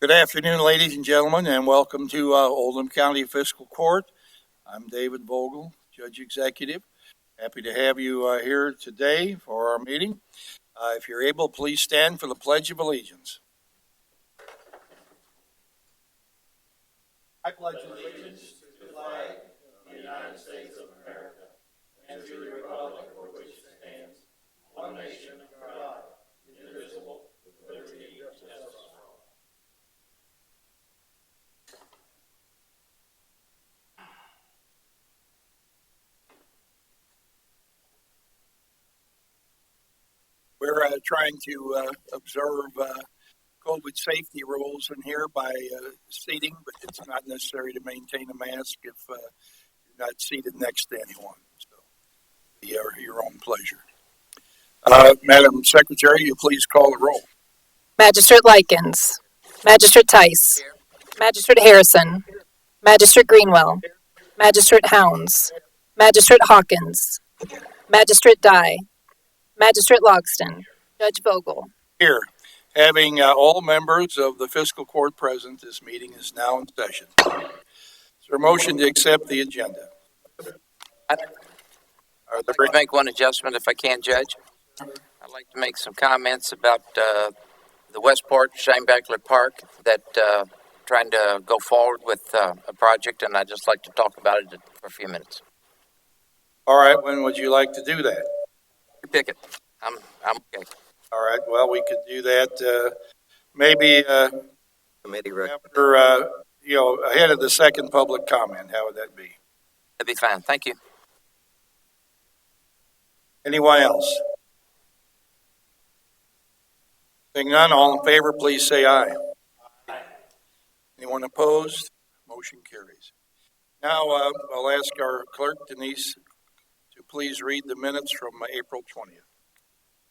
Good afternoon, ladies and gentlemen, and welcome to Oldham County Fiscal Court. I'm David Vogel, Judge Executive. Happy to have you here today for our meeting. If you're able, please stand for the Pledge of Allegiance. I pledge allegiance to the flag of the United States of America and to the republic for which it stands, one nation under God, indivisible, with liberty and justice for all. We're trying to observe COVID safety rules in here by seating, but it's not necessary to maintain a mask if you're not seated next to anyone. So, your own pleasure. Madam Secretary, you please call the roll. Magistrate Likens, Magistrate Tice, Here. Magistrate Harrison, Magistrate Greenwell, Magistrate Hounds, Magistrate Hawkins, Magistrate Dye, Magistrate Logston, Judge Vogel. Here. Having all members of the fiscal court present, this meeting is now in session. Is there a motion to accept the agenda? I'd like to make one adjustment if I can, Judge. I'd like to make some comments about the Westport Shane Beckler Park that trying to go forward with a project, and I'd just like to talk about it for a few minutes. All right, when would you like to do that? You pick it. I'm okay. All right, well, we could do that maybe Committee after, ahead of the second public comment. How would that be? That'd be fine. Thank you. Anyone else? Seeing none, all in favor, please say aye. Aye. Anyone opposed? Motion carries. Now I'll ask our clerk, Denise, to please read the minutes from April 20th.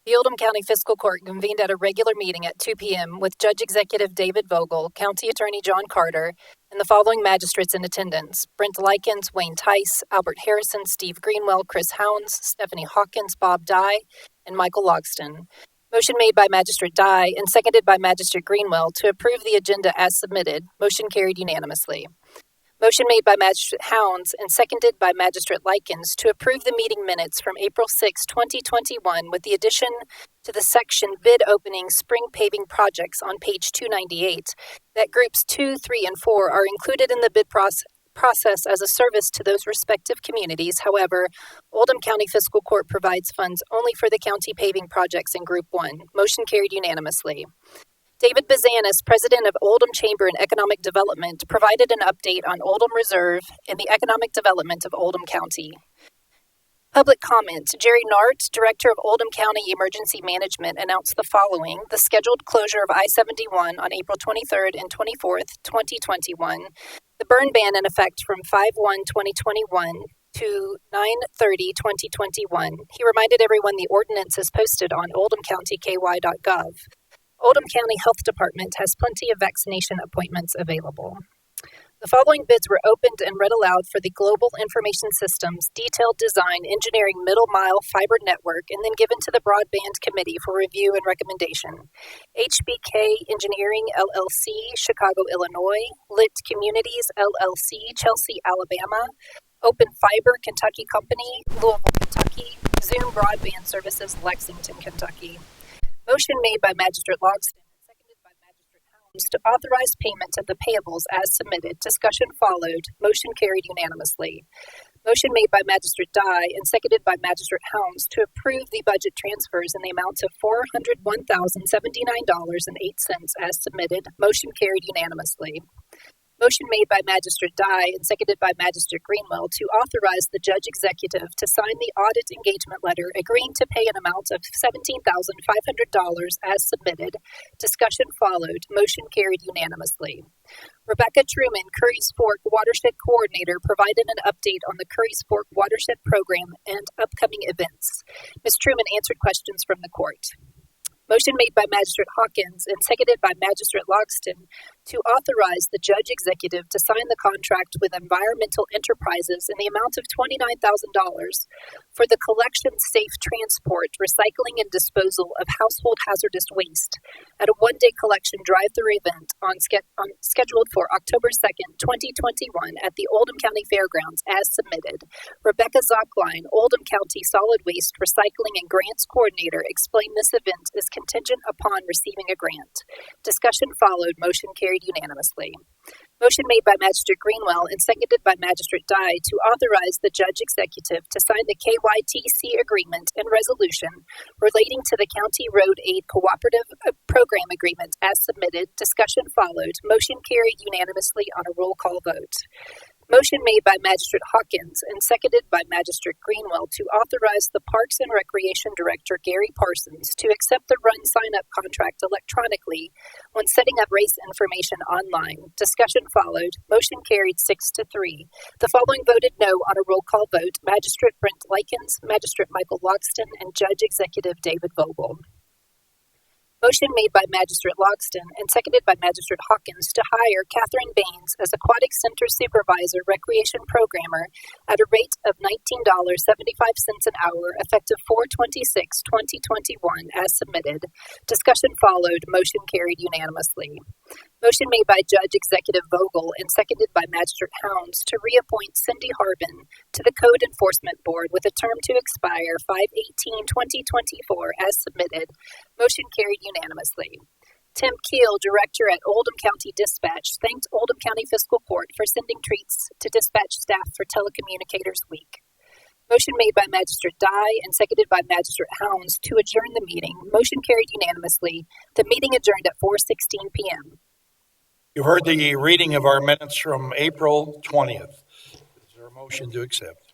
The Oldham County Fiscal Court convened at a regular meeting at 2 p.m. with Judge Executive David Vogel, County Attorney John Carter, and the following magistrates in attendance: Brent Likens, Wayne Tice, Albert Harrison, Steve Greenwell, Chris Hounds, Stephanie Hawkins, Bob Dye, and Michael Logston. Motion made by Magistrate Dye and seconded by Magistrate Greenwell to approve the agenda as submitted. Motion carried unanimously. Motion made by Magistrate Hounds and seconded by Magistrate Likens to approve the meeting minutes from April 6, 2021 with the addition to the section Bid Opening Spring Paving Projects on page 298 that groups 2, 3, and 4 are included in the bid process as a service to those respective communities. However, Oldham County Fiscal Court provides funds only for the county paving projects in Group 1. Motion carried unanimously. David Bazanis, president of Oldham Chamber and Economic Development, provided an update on Oldham Reserve and the economic development of Oldham County. Public comment. Jerry Nart, director of Oldham County Emergency Management, announced the following: the scheduled closure of I-71 on April 23rd and 24th, 2021, the burn ban in effect from 5/1/2021 to 9/30/2021. He reminded everyone the ordinance is posted on oldhamcountyky.gov. Oldham County Health Department has plenty of vaccination appointments available. The following bids were opened and read aloud for the Global Information Systems Detailed Design Engineering Middle Mile Fiber Network and then given to the Broadband Committee for review and recommendation. HBK Engineering, LLC, Chicago, Illinois. Lit Communities, LLC, Chelsea, Alabama. Open Fiber Kentucky Company, Louisville, Kentucky. Zoom Broadband Services, Lexington, Kentucky. Motion made by Magistrate Logston and seconded by Magistrate Hounds to authorize payment of the payables as submitted. Discussion followed. Motion carried unanimously. Motion made by Magistrate Dye and seconded by Magistrate Hounds to approve the budget transfers in the amount of $401,079.08 as submitted. Motion carried unanimously. Motion made by Magistrate Dye and seconded by Magistrate Greenwell to authorize the Judge Executive to sign the audit engagement letter agreeing to pay an amount of $17,500 as submitted. Discussion followed. Motion carried unanimously. Rebecca Truman, Curry's Fork Watershed Coordinator, provided an update on the Curry's Fork Watershed Program and upcoming events. Ms. Truman answered questions from the court. Motion made by Magistrate Hawkins and seconded by Magistrate Logston to authorize the judge executive to sign the contract with Environmental Enterprises in the amount of $29,000 for the collection, safe transport, recycling, and disposal of household hazardous waste at a one-day collection drive-through event scheduled for October 2nd, 2021 at the Oldham County Fairgrounds as submitted. Rebecca Zockline, Oldham County Solid Waste Recycling and Grants Coordinator, explained this event is contingent upon receiving a grant. Discussion followed. Motion carried unanimously. Motion made by Magistrate Greenwell and seconded by Magistrate Dye to authorize the judge executive to sign the KYTC agreement and resolution relating to the County Road Aid Cooperative Program Agreement as submitted. Discussion followed. Motion carried unanimously on a roll call vote. Motion made by Magistrate Hawkins and seconded by Magistrate Greenwell to authorize the Parks and Recreation Director, Gary Parsons, to accept the run sign-up contract electronically when setting up race information online. Discussion followed. Motion carried 6-3. The following voted no on a roll call vote: Magistrate Brent Likens, Magistrate Michael Logston, and Judge Executive David Vogel. Motion made by Magistrate Logston and seconded by Magistrate Hawkins to hire Catherine Baines as Aquatic Center Supervisor Recreation Programmer at a rate of $19.75 an hour effective 4/26/2021 as submitted. Discussion followed. Motion carried unanimously. Motion made by Judge Executive Vogel and seconded by Magistrate Hounds to reappoint Cindy Harbin to the Code Enforcement Board with a term to expire 5/18/2024 as submitted. Motion carried unanimously. Tim Keel, Director at Oldham County Dispatch, thanked Oldham County Fiscal Court for sending treats to dispatch staff for Telecommunicators Week. Motion made by Magistrate Dye and seconded by Magistrate Hounds to adjourn the meeting. Motion carried unanimously. The meeting adjourned at 4:16 p.m. You heard the reading of our minutes from April 20th. Is there a motion to accept?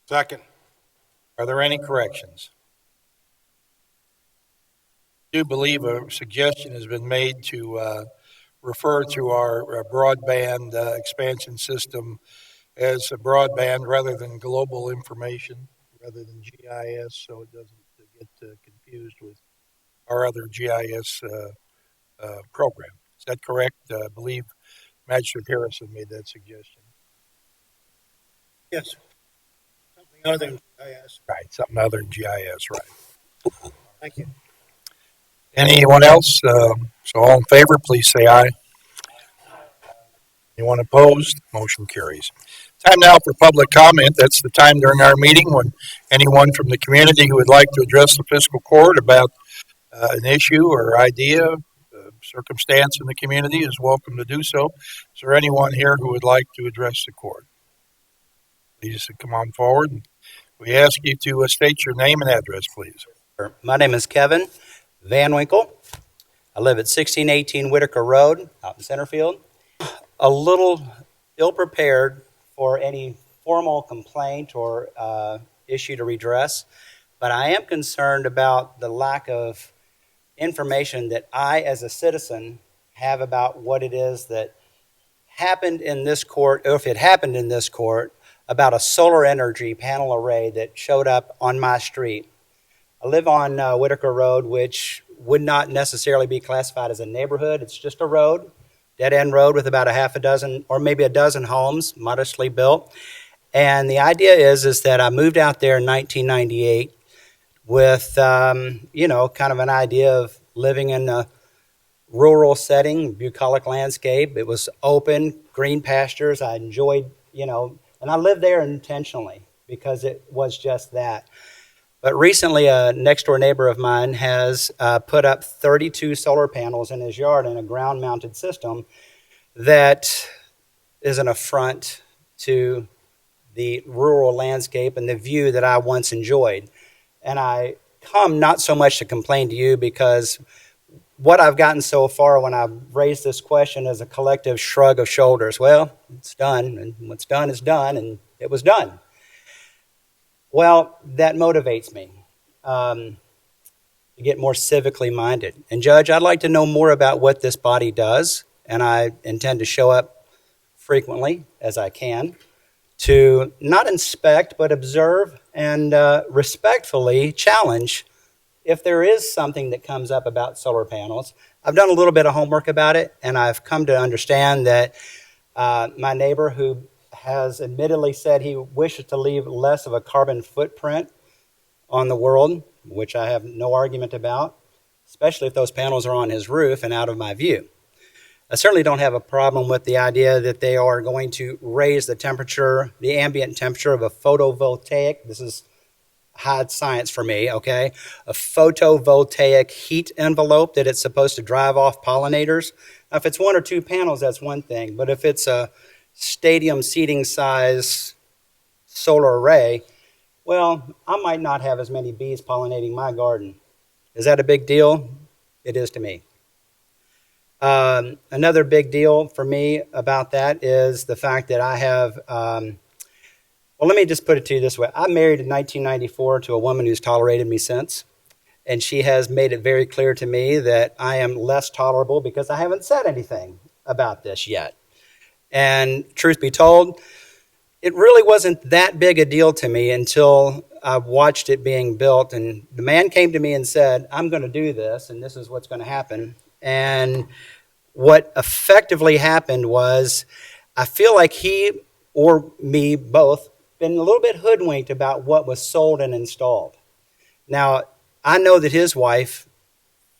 Second. Are there any corrections? I do believe a suggestion has been made to refer to our broadband expansion system as a broadband rather than global information, rather than GIS, so it doesn't get confused with our other GIS program. Is that correct? I believe Magistrate Harrison made that suggestion. Yes. Something other than GIS. Right, something other than GIS, right. Thank you. Anyone else? So all in favor, please say aye. Anyone opposed? Motion carries. Time now for public comment. That's the time during our meeting when anyone from the community who would like to address the fiscal court about an issue or idea, circumstance in the community is welcome to do so. Is there anyone here who would like to address the court? Please come on forward. We ask you to state your name and address, please. My name is Kevin Van Winkle. I live at 1618 Whitaker Road out in Centerfield. A little ill-prepared for any formal complaint or issue to redress, but I am concerned about the lack of information that I, as a citizen, have about what it is that happened in this court, or if it happened in this court, about a solar energy panel array that showed up on my street. I live on Whitaker Road, which would not necessarily be classified as a neighborhood. It's just a road, dead-end road with about a half a dozen or maybe a dozen homes, modestly built. And the idea is that I moved out there in 1998 with, kind of an idea of living in a rural setting, bucolic landscape. It was open, green pastures. I enjoyed, and I lived there intentionally because it was just that. But recently, a next-door neighbor of mine has put up 32 solar panels in his yard in a ground-mounted system that is an affront to the rural landscape and the view that I once enjoyed. And I come not so much to complain to you, because what I've gotten so far when I've raised this question is a collective shrug of shoulders. Well, it's done, and what's done is done, and it was done. Well, that motivates me to get more civically minded. And Judge, I'd like to know more about what this body does, and I intend to show up frequently as I can to not inspect but observe and respectfully challenge if there is something that comes up about solar panels, I've done a little bit of homework about it, and I've come to understand that my neighbor, who has admittedly said he wishes to leave less of a carbon footprint on the world, which I have no argument about, especially if those panels are on his roof and out of my view. I certainly don't have a problem with the idea that they are going to raise the temperature, the ambient temperature of a photovoltaic. This is high science for me, okay? A photovoltaic heat envelope that it's supposed to drive off pollinators. Now, if it's one or two panels, that's one thing. But if it's a stadium seating size solar array, well, I might not have as many bees pollinating my garden. Is that a big deal? It is to me. Another big deal for me about that is the fact that I have, well, let me just put it to you this way. I married in 1994 to a woman who's tolerated me since, and she has made it very clear to me that I am less tolerable because I haven't said anything about this yet. And truth be told, it really wasn't that big a deal to me until I watched it being built, and the man came to me and said, I'm going to do this, and this is what's going to happen. And what effectively happened was I feel like he or me both been a little bit hoodwinked about what was sold and installed. Now, I know that his wife,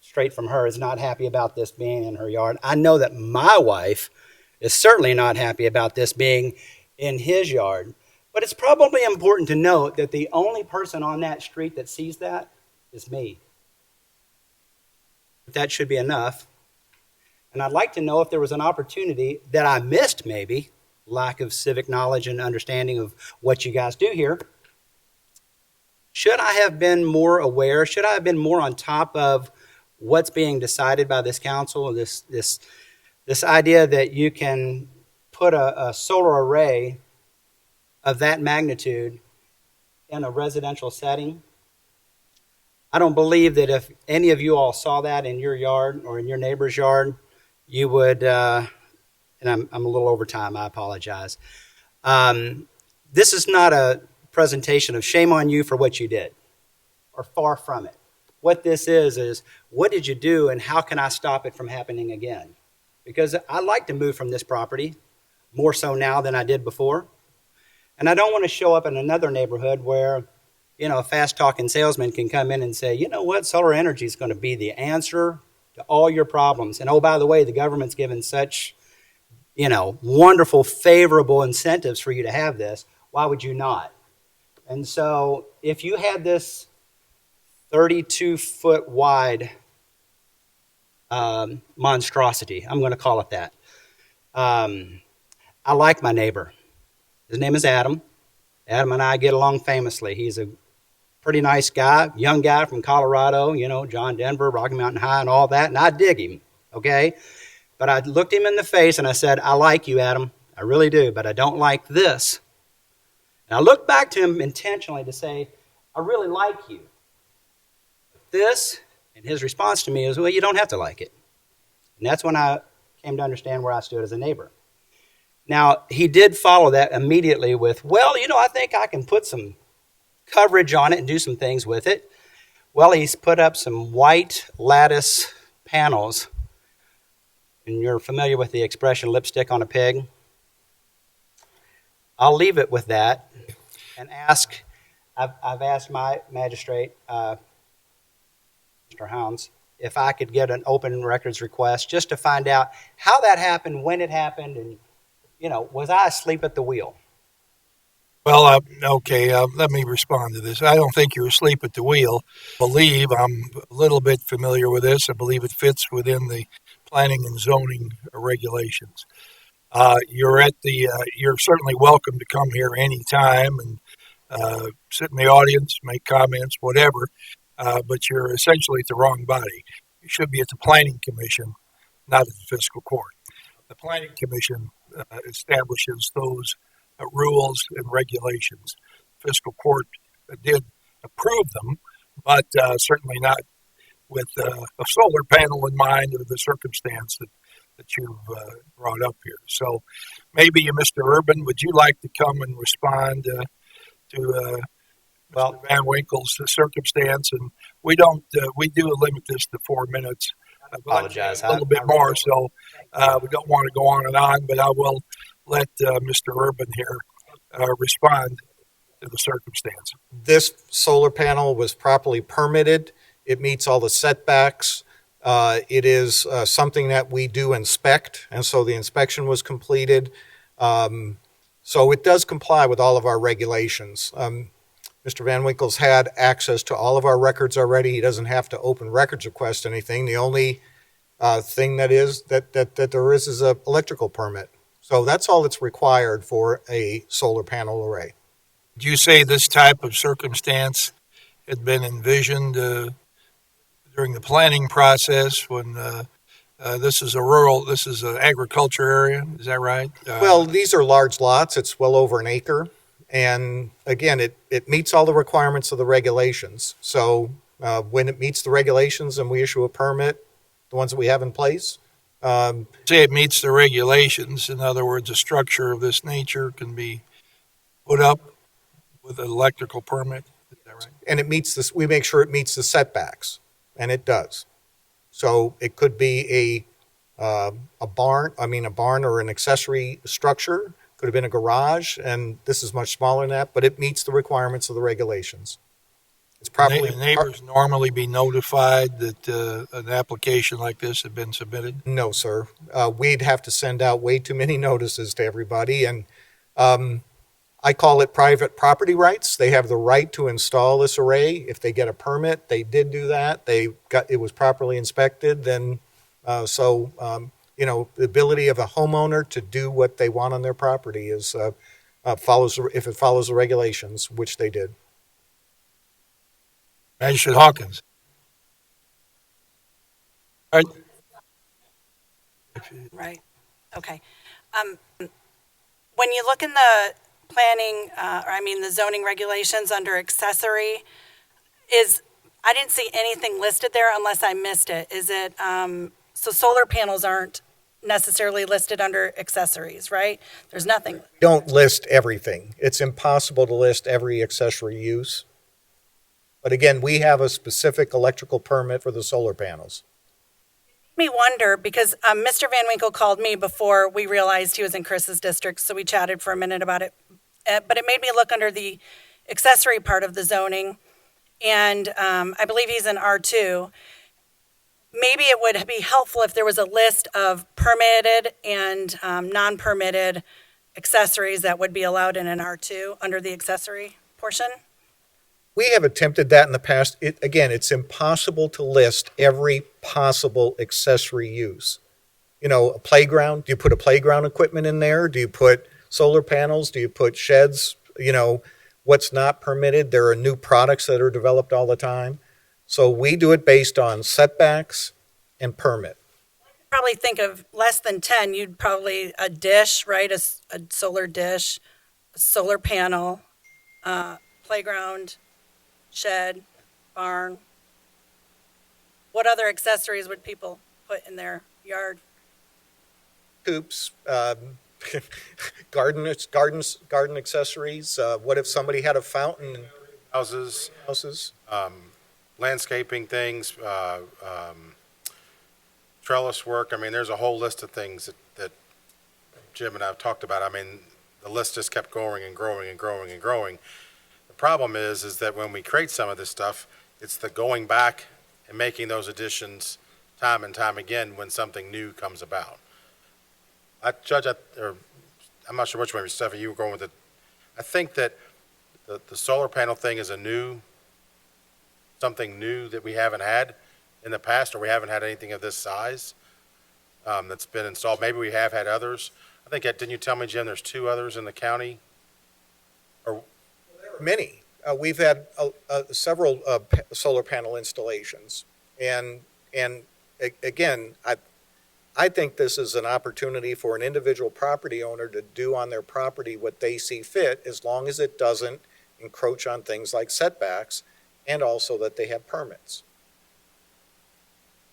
straight from her, is not happy about this being in her yard. I know that my wife is certainly not happy about this being in his yard. But it's probably important to note that the only person on that street that sees that is me. That should be enough. And I'd like to know if there was an opportunity that I missed, maybe, lack of civic knowledge and understanding of what you guys do here. Should I have been more aware? Should I have been more on top of what's being decided by this council? This idea that you can put a solar array of that magnitude in a residential setting. I don't believe that if any of you all saw that in your yard or in your neighbor's yard, you would, and I'm a little over time, I apologize. This is not a presentation of shame on you for what you did, or far from it. What this is what did you do and how can I stop it from happening again? Because I like to move from this property, more so now than I did before. And I don't want to show up in another neighborhood where, a fast-talking salesman can come in and say, you know what, solar energy is going to be the answer to all your problems. And oh, by the way, the government's given such, wonderful, favorable incentives for you to have this. Why would you not? And so if you had this 32-foot wide monstrosity, I'm going to call it that. I like my neighbor. His name is Adam. Adam and I get along famously. He's a pretty nice guy, young guy from Colorado, John Denver, Rocky Mountain High and all that, and I dig him, okay? But I looked him in the face and I said, I like you, Adam. I really do, but I don't like this. And I looked back to him intentionally to say, I really like you. This, and his response to me is, well, you don't have to like it. And that's when I came to understand where I stood as a neighbor. Now, he did follow that immediately with, well, I think I can put some coverage on it and do some things with it. Well, he's put up some white lattice panels, and you're familiar with the expression lipstick on a pig. I'll leave it with that and ask, I've asked my magistrate, Mr. Hounds, if I could get an open records request just to find out how that happened, when it happened, and was I asleep at the wheel? Well, okay, let me respond to this. I don't think you're asleep at the wheel. I'm a little bit familiar with this. I believe it fits within the planning and zoning regulations. You're certainly welcome to come here anytime and sit in the audience, make comments, whatever, but you're essentially at the wrong body. You should be at the Planning Commission, not at the Fiscal Court. The Planning Commission establishes those rules and regulations. Fiscal Court did approve them, but certainly not with a solar panel in mind or the circumstance that you've brought up here. So maybe, Mr. Urban, would you like to come and respond to Well, Mr. Van Winkle's circumstance, and we do limit this to 4 minutes. I'd like to apologize. have a little bit I ran more, over. so we don't want to go on and on, but I will let Mr. Urban here respond to the circumstance. This solar panel was properly permitted. It meets all the setbacks. It is something that we do inspect, and so the inspection was completed. So it does comply with all of our regulations. Mr. Van Winkle's had access to all of our records already. He doesn't have to open records request anything. The only thing that there is an electrical permit. So that's all that's required for a solar panel array. Did you say this type of circumstance had been envisioned during the planning process when this is an agriculture area? Is that right? Well, these are large lots. It's well over an acre. And again, it meets all the requirements of the regulations. So when it meets the regulations and we issue a permit, the ones that we have in place. Say it meets the regulations. In other words, a structure of this nature can be put up with an electrical permit. Is that right? And it meets this, we make sure it meets the setbacks, and it does. So it could be a barn or an accessory structure, could have been a garage, and this is much smaller than that, but it meets the requirements of the regulations. It's properly. Neighbors normally be notified that an application like this had been submitted? No, sir. We'd have to send out way too many notices to everybody, and I call it private property rights. They have the right to install this array. If they get a permit, they did do that. It was properly inspected. Then, the ability of a homeowner to do what they want on their property is if it follows the regulations, which they did. Magistrate Hawkins. All right. Right. Okay. When you look in the planning, the zoning regulations under accessory, I didn't see anything listed there unless I missed it. Is it, so solar panels aren't necessarily listed under accessories, right? There's nothing. Don't list everything. It's impossible to list every accessory use. But again, we have a specific electrical permit for the solar panels. Me wonder, because Mr. Van Winkle called me before we realized he was in Chris's district, so we chatted for a minute about it. But it made me look under the accessory part of the zoning, and I believe he's in R2. Maybe it would be helpful if there was a list of permitted and non-permitted accessories that would be allowed in an R2 under the accessory portion. We have attempted that in the past. It's impossible to list every possible accessory use. A playground, do you put a playground equipment in there? Do you put solar panels? Do you put sheds? What's not permitted? There are new products that are developed all the time. So we do it based on setbacks and permit. Probably think of less than 10. You'd probably a dish, right? A solar dish, a solar panel, playground, shed, barn. What other accessories would people put in their yard? Coops, garden accessories. What if somebody had a fountain? Houses, landscaping things, trellis work. There's a whole list of things that Jim and I have talked about. The list just kept growing and growing and growing and growing. The problem is that when we create some of this stuff, it's the going back and making those additions time and time again when something new comes about. Judge, I'm not sure which way, Stephanie, you were going with it. I think that the solar panel thing is something new that we haven't had in the past, or we haven't had anything of this size that's been installed. Maybe we have had others. I think, didn't you tell me, Jim, there's 2 others in the county? Or Many. We've had several solar panel installations. And again, I think this is an opportunity for an individual property owner to do on their property what they see fit, as long as it doesn't encroach on things like setbacks, and also that they have permits.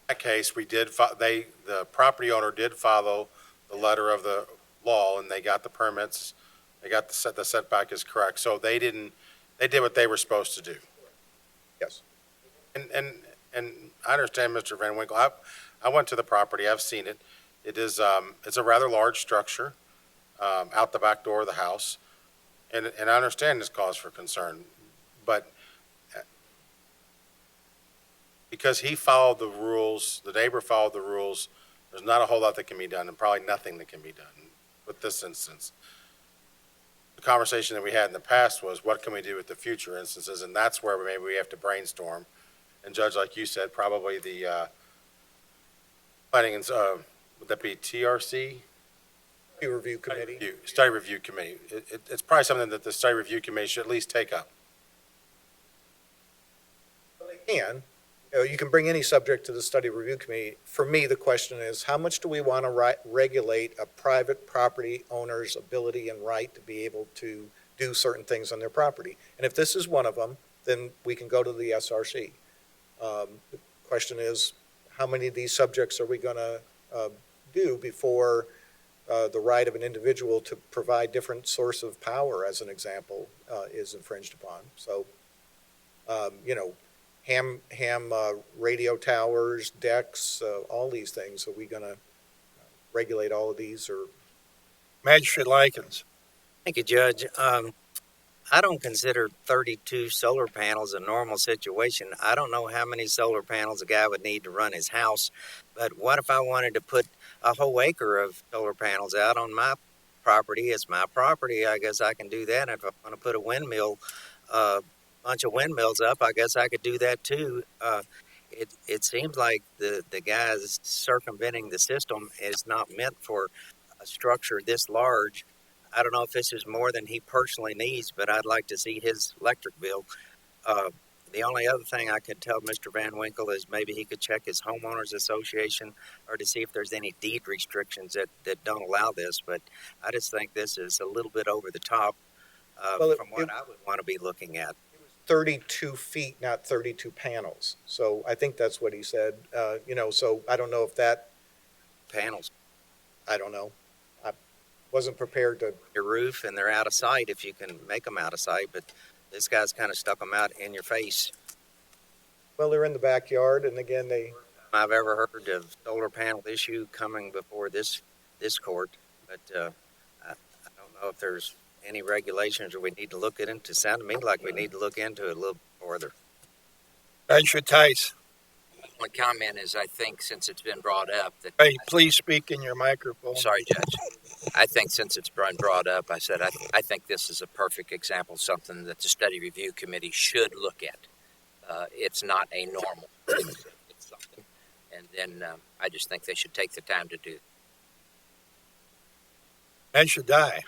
in that case, the property owner did follow the letter of the law, and they got the permits. They got the setback is correct. So they didn't they did what they were supposed to do. Yes. And I understand, Mr. Van Winkle. I went to the property. I've seen it. It is, it's a rather large structure, out the back door of the house. And I understand this cause for concern, but because he followed the rules, the neighbor followed the rules, there's not a whole lot that can be done, and probably nothing that can be done with this instance. The conversation that we had in the past was, what can we do with the future instances? And that's where maybe we have to brainstorm. And Judge, like you said, probably the planning and, would that be TRC? Study Review Committee. Study Review Committee. It's probably something that the Study Review Committee should at least take up. They can. You can bring any subject to the Study Review Committee. For me, the question is, how much do we want to regulate a private property owner's ability and right to be able to do certain things on their property? And if this is one of them, then we can go to the SRC. The question is, how many of these subjects are we going to do before the right of an individual to provide different source of power, as an example, is infringed upon? So, ham radio towers, decks, all these things. Are we going to regulate all of these? Or Magistrate Likens. Thank you, Judge. I don't consider 32 solar panels a normal situation. I don't know how many solar panels a guy would need to run his house, but what if I wanted to put a whole acre of solar panels out on my property? It's my property. I guess I can do that. If I want to put a windmill, bunch of windmills up, I guess I could do that too. It seems like the guys circumventing the system is not meant for a structure this large. I don't know if this is more than he personally needs, but I'd like to see his electric bill. The only other thing I could tell Mr. Van Winkle is maybe he could check his homeowners association or to see if there's any deed restrictions that don't allow this. But I just think this is a little bit over the top from what I would want to be looking at. 32 feet, not 32 panels. So I think that's what he said. So I don't know if that Panels, I don't know. I wasn't prepared to. your roof, and they're out of sight if you can make them out of sight. But this guy's kind of stuck them out in your face. Well, they're in the backyard, and again, I've ever heard of solar panel issue coming before this court, but I don't know if there's any regulations or we need to look into. It sounded to me like we need to look into it a little bit further. Magistrate Tice. My comment is, I think since it's been brought up that. Hey, please speak in your microphone. Sorry, Judge. I think since it's been brought up, I said I think this is a perfect example of something that the Study Review Committee should look at. It's not a normal. It's something, and then I just think they should take the time to do it. Magistrate Die.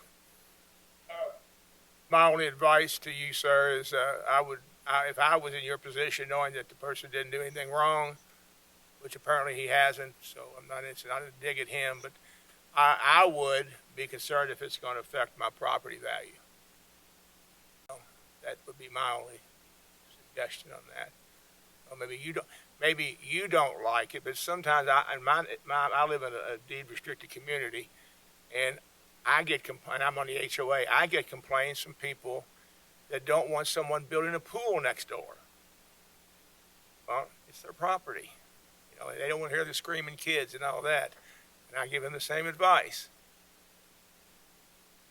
My only advice to you, sir, is if I was in your position, knowing that the person didn't do anything wrong, which apparently he hasn't, so it's not a dig at him, but I would be concerned if it's going to affect my property value. So that would be my only suggestion on that. Or maybe you don't like it, but sometimes I live in a deed restricted community, and I'm on the HOA. I get complaints from people that don't want someone building a pool next door. Well, it's their property. They don't want to hear the screaming kids and all that. And I give them the same advice.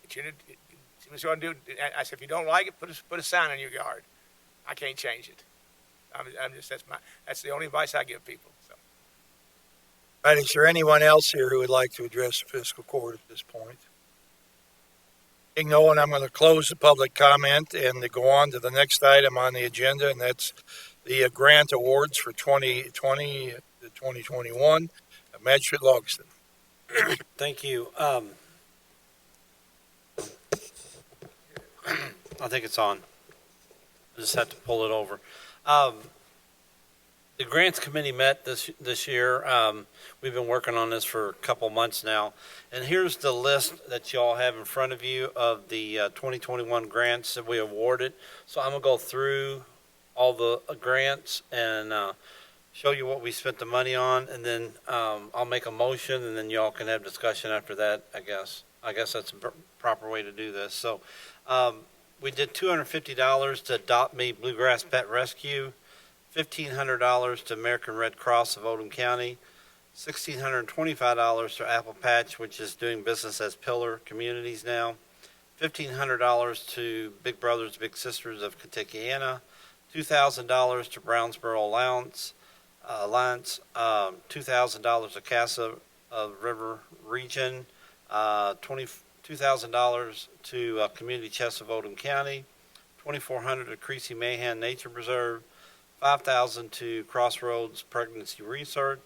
See what you want to do. I said, if you don't like it, put a sign in your yard. I can't change it. That's the only advice I give people. So. All right, is there anyone else here who would like to address the fiscal court at this point? Being no one, I'm going to close the public comment and to go on to the next item on the agenda, and that's the grant awards for 2020 to 2021. Magistrate Logston. Thank you. I think it's on. I just have to pull it over. The grants committee met this year. We've been working on this for a couple months now. And here's the list that y'all have in front of you of the 2021 grants that we awarded. So I'm going to go through all the grants and show you what we spent the money on. And then I'll make a motion, and then y'all can have discussion after that, I guess. I guess that's a proper way to do this. So We did $250 to Adopt Me Bluegrass Pet Rescue, $1,500 to American Red Cross of Oldham County, $1,625 to Apple Patch, which is doing business as Pillar Communities now, $1,500 to Big Brothers Big Sisters of Kentuckiana, $2,000 to Brownsboro Alliance, $2,000 to Casa of River Region, $2,000 to Community Chest of Oldham County, $2,400 to Creasy Mahan Nature Preserve, $5,000 to Crossroads Pregnancy Resource,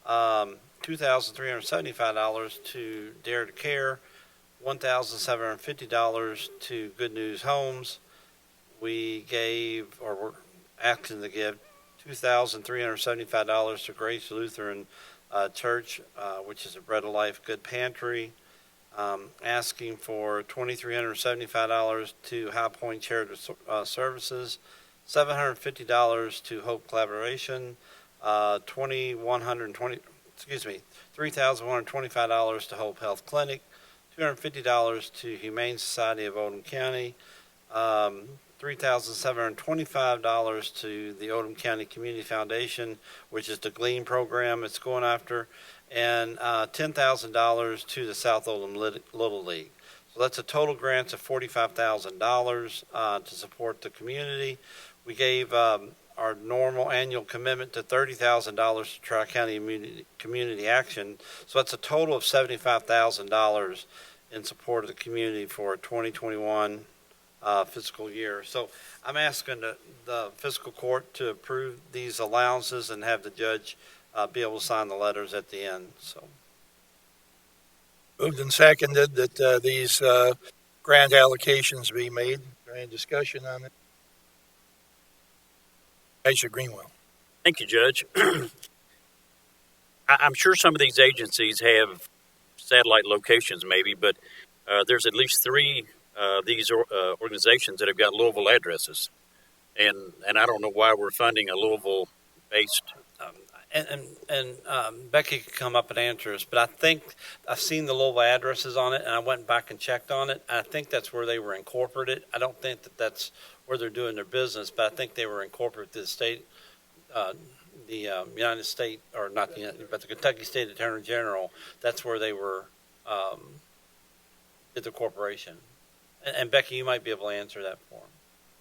$2,375 to Dare to Care, $1,750 to Good News Homes. We gave, or we're asking to give, $2,375 to Grace Lutheran Church, which is a Bread of Life Good Pantry. Asking for $2,375 to High Point Charitable Services, $750 to Hope Collaboration, $3,125 to Hope Health Clinic, $250 to Humane Society of Oldham County, $3,725 to the Oldham County Community Foundation, which is the Glean program it's going after, and $10,000 to the South Oldham Little League. So that's a total grant of $45,000 to support the community. We gave our normal annual commitment to $30,000 to Tri-County Community Action. So that's a total of $75,000 in support of the community for 2021 fiscal year. So I'm asking the fiscal court to approve these allowances and have the judge be able to sign the letters at the end. So Moved and seconded that these grant allocations be made. Any discussion on it? Commissioner Greenwell. Thank you, Judge. I'm sure some of these agencies have satellite locations maybe, but there's at least three of these organizations that have got Louisville addresses. And I don't know why we're funding a Louisville-based. And Becky could come up and answer us, but I think I've seen the Louisville addresses on it, and I went back and checked on it. I think that's where they were incorporated. I don't think that that's where they're doing their business, but I think they were incorporated to the state, the United States, or not the United, but the Kentucky State Attorney General. That's where they were did the corporation. And Becky, you might be able to answer that for them.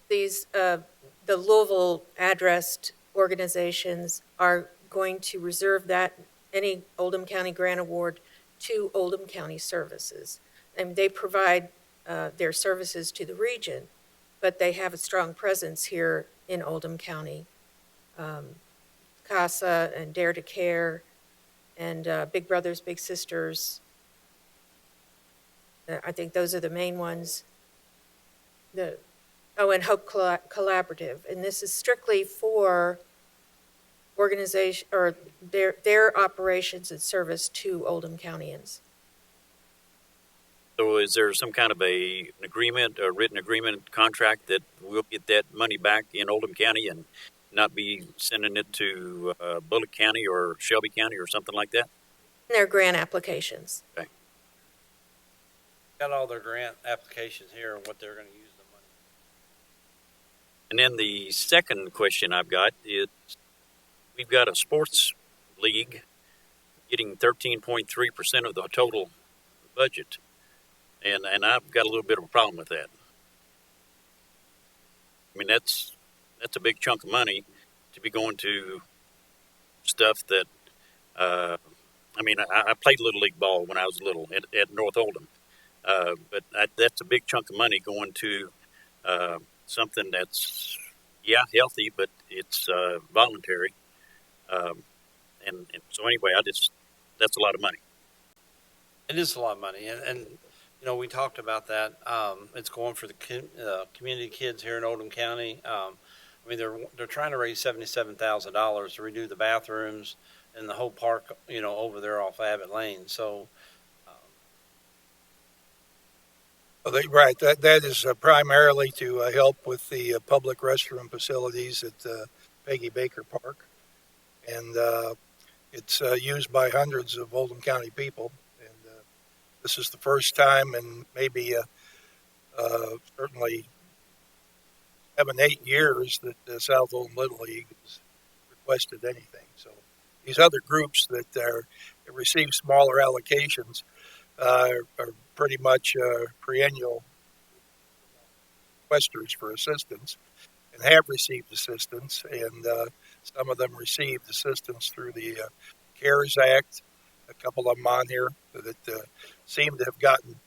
These the Louisville addressed organizations are going to reserve that any Oldham County grant award to Oldham County services. And they provide their services to the region, but they have a strong presence here in Oldham County. CASA and Dare to Care and Big Brothers Big Sisters. I think those are the main ones. And Hope Collaborative. And this is strictly for organization or their operations and service to Oldham Countyans. So is there some kind of an agreement, a written agreement contract that we'll get that money back in Oldham County and not be sending it to Bullock County or Shelby County or something like that? Their grant applications. Okay. Got all their grant applications here and what they're going to use the money. And then the second question I've got is, we've got a sports league getting 13.3% of the total budget, and I've got a little bit of a problem with that. I mean, that's a big chunk of money to be going to stuff that, I played Little League ball when I was little at North Oldham, but that's a big chunk of money going to something that's, healthy, but it's voluntary. And so anyway, that's a lot of money. It is a lot of money, and we talked about that. It's going for the community kids here in Oldham County. They're trying to raise $77,000 to redo the bathrooms in the whole park, over there off Abbott Lane. So, Right, that is primarily to help with the public restroom facilities at Peggy Baker Park. And it's used by hundreds of Oldham County people. And this is the first time in maybe certainly 7, 8 years that the South Oldham Little League has requested anything. So these other groups that receive smaller allocations are pretty much perennial requesters for assistance and have received assistance, and some of them received assistance through the CARES Act. A couple of them on here that seem to have gotten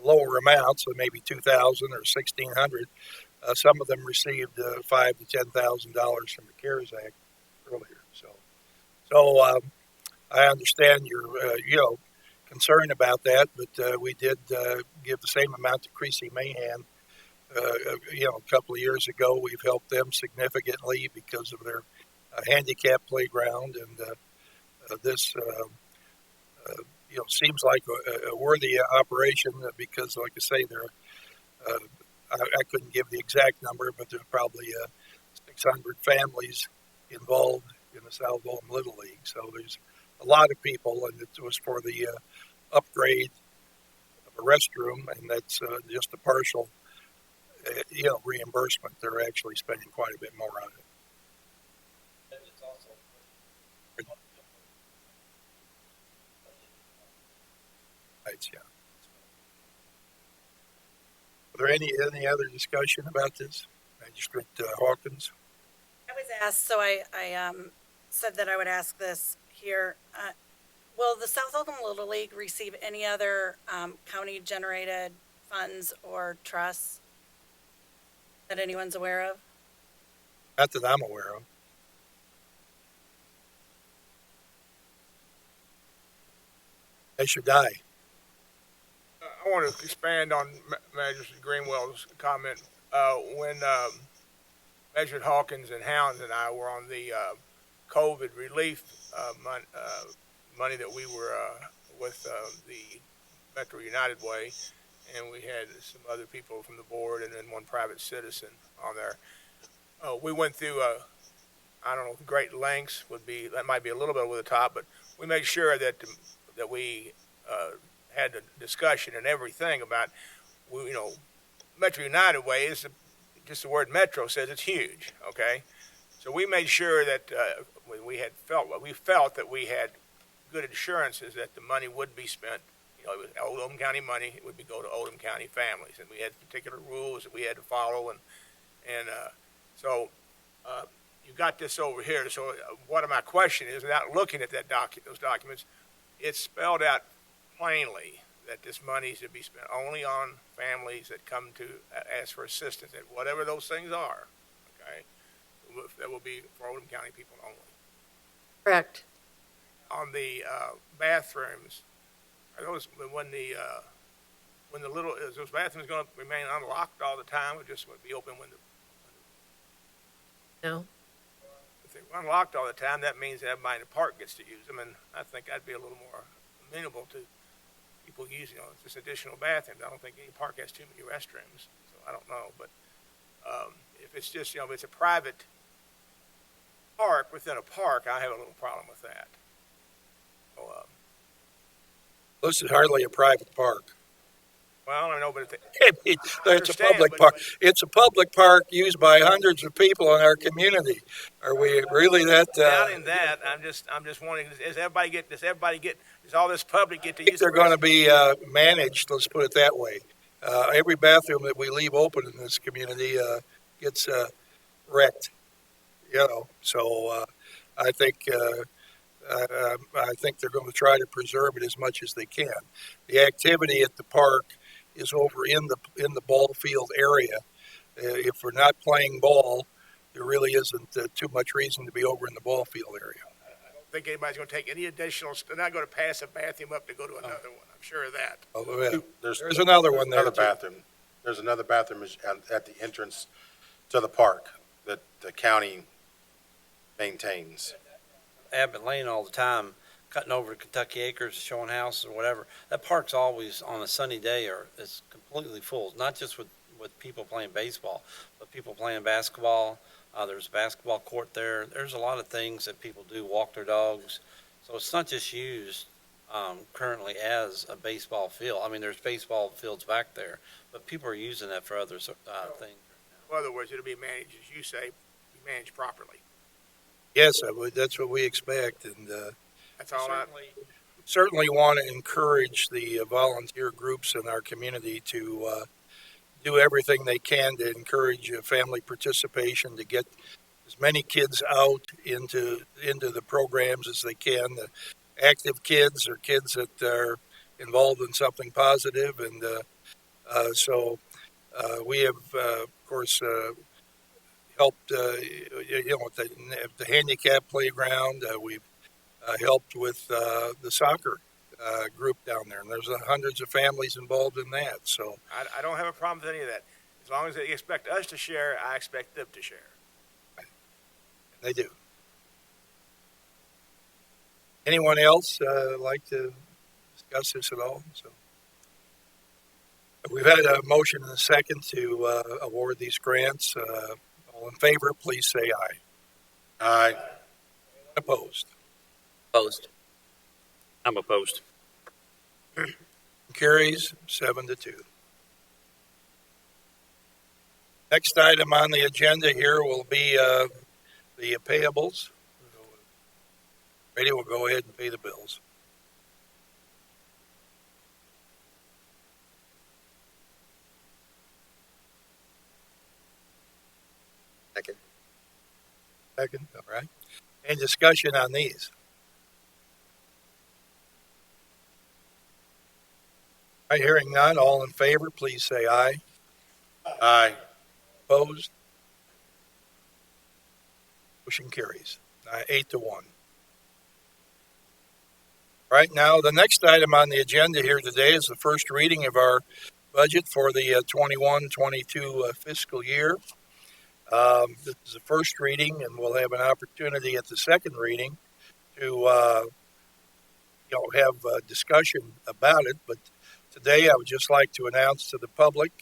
lower amounts, so maybe 2,000 or 1,600. Some of them received $5,000 to $10,000 from the CARES Act earlier. So I understand your concern about that, but we did give the same amount to Creasy Mahan. A couple of years ago, we've helped them significantly because of their handicap playground, and this seems like a worthy operation because, like I say, I couldn't give the exact number, but there's probably 600 families involved in the South Oldham Little League. So there's a lot of people, and it was for the upgrade of a restroom, and that's just a partial, reimbursement. They're actually spending quite a bit more on it. Right, yeah. Are there any other discussion about this, Magistrate Hawkins? I was asked, so I said that I would ask this here. Will the South Oldham Little League receive any other county-generated funds or trusts that anyone's aware of? Not that I'm aware of. They should die. I want to expand on Magistrate Greenwell's comment. When Magistrate Hawkins and Hounds and I were on the COVID relief money that we were with the Metro United Way, and we had some other people from the board and then one private citizen on there. We went through, I don't know, great lengths that might be a little bit over the top, but we made sure that we had a discussion and everything about, Metro United Way is just the word Metro says it's huge, okay? So we made sure that we felt that we had good assurances that the money would be spent. It was Oldham County money. It would go to Oldham County families, and we had particular rules that we had to follow, and so you got this over here. So what my question is, without looking at those documents, it's spelled out plainly that this money is to be spent only on families that come to ask for assistance, and whatever those things are, okay, that will be for Oldham County people only. Correct. On the bathrooms, are those is those bathrooms going to remain unlocked all the time, or just would be open when No. If they're unlocked all the time, that means that everybody in the park gets to use them, and I think I'd be a little more amenable to people using, just additional bathrooms. I don't think any park has too many restrooms, so I don't know. But if it's just, if it's a private park within a park, I have a little problem with that. So, this is hardly a private park. well, I know, but It's a public park. It's a public park used by hundreds of people in our community. Are we really that? Doubting that, I'm just wondering: does all this public get to use? They're going to be managed. Let's put it that way. Every bathroom that we leave open in this community gets wrecked. So I think they're going to try to preserve it as much as they can. The activity at the park is over in the ball field area. If we're not playing ball, there really isn't too much reason to be over in the ball field area. I don't think anybody's going to take any additional. They're not going to pass a bathroom up to go to another one. I'm sure of that. Oh, yeah. There's another one there. There's another bathroom at the entrance to the park that the county maintains. Abbott Lane all the time, cutting over to Kentucky Acres, showing houses or whatever. That park's always on a sunny day, or it's completely full. Not just with people playing baseball, but people playing basketball. There's a basketball court there. There's a lot of things that people do, walk their dogs. So it's not just used currently as a baseball field. I mean, there's baseball fields back there, but people are using that for other things. In other words, it'll be managed, as you say, be managed properly. Yes, I would. That's what we expect, and That's all certainly want to encourage the volunteer groups in our community to do everything they can to encourage family participation, to get as many kids out into the programs as they can. The active kids or kids that are involved in something positive, and so we have, of course, helped. With the handicap playground, we've helped with the soccer group down there, and there's hundreds of families involved in that. So I don't have a problem with any of that. As long as they expect us to share, I expect them to share. They do. Anyone else like to discuss this at all? So we've had a motion and a second to award these grants. All in favor, please say aye. Aye. Opposed? Opposed. I'm opposed. Carries 7-2. Next item on the agenda here will be the payables. Brady will go ahead and pay the bills. Second, all right. Any discussion on these? All right, hearing none, all in favor, please say aye. Aye. Opposed? Motion carries 8-1. Right now, the next item on the agenda here today is the first reading of our budget for the 21-22 fiscal year. This is the first reading, and we'll have an opportunity at the second reading to have a discussion about it. But today, I would just like to announce to the public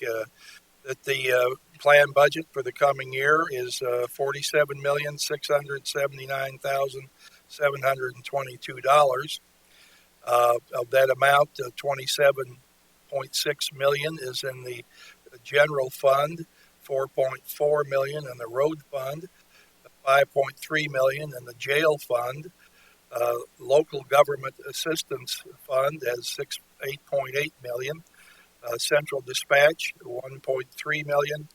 that the planned budget for the coming year is $47,679,722. Of that amount, $27.6 million is in the general fund, $4.4 million in the road fund, $5.3 million in the jail fund. Local government assistance fund has $8.8 million. Central dispatch, $1.3 million.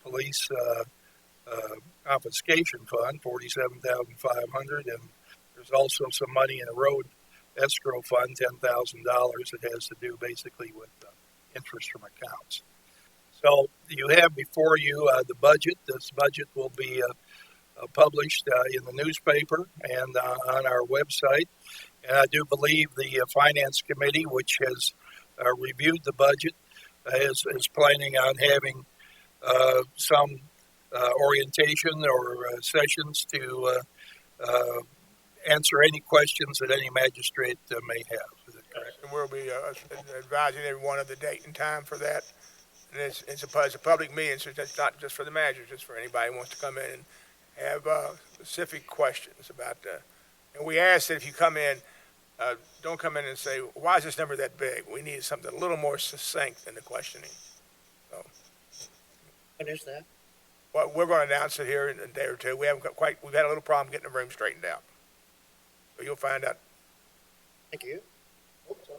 Police confiscation fund, $47,500, and there's also some money in a road escrow fund, $10,000. It has to do basically with interest from accounts. So you have before you the budget. This budget will be published in the newspaper and on our website. And I do believe the Finance Committee, which has reviewed the budget, is planning on having some orientation or sessions to answer any questions that any magistrate may have. Is that correct? And we'll be advising everyone of the date and time for that. And it's a public meeting, so it's not just for the managers, it's for anybody who wants to come in and have specific questions about and we ask that if you come in, don't come in and say, why is this number that big? We need something a little more succinct than the questioning. So, What is that? well, we're going to announce it here in a day or two. We've had a little problem getting the room straightened out. So you'll find out. Thank you. Hope so.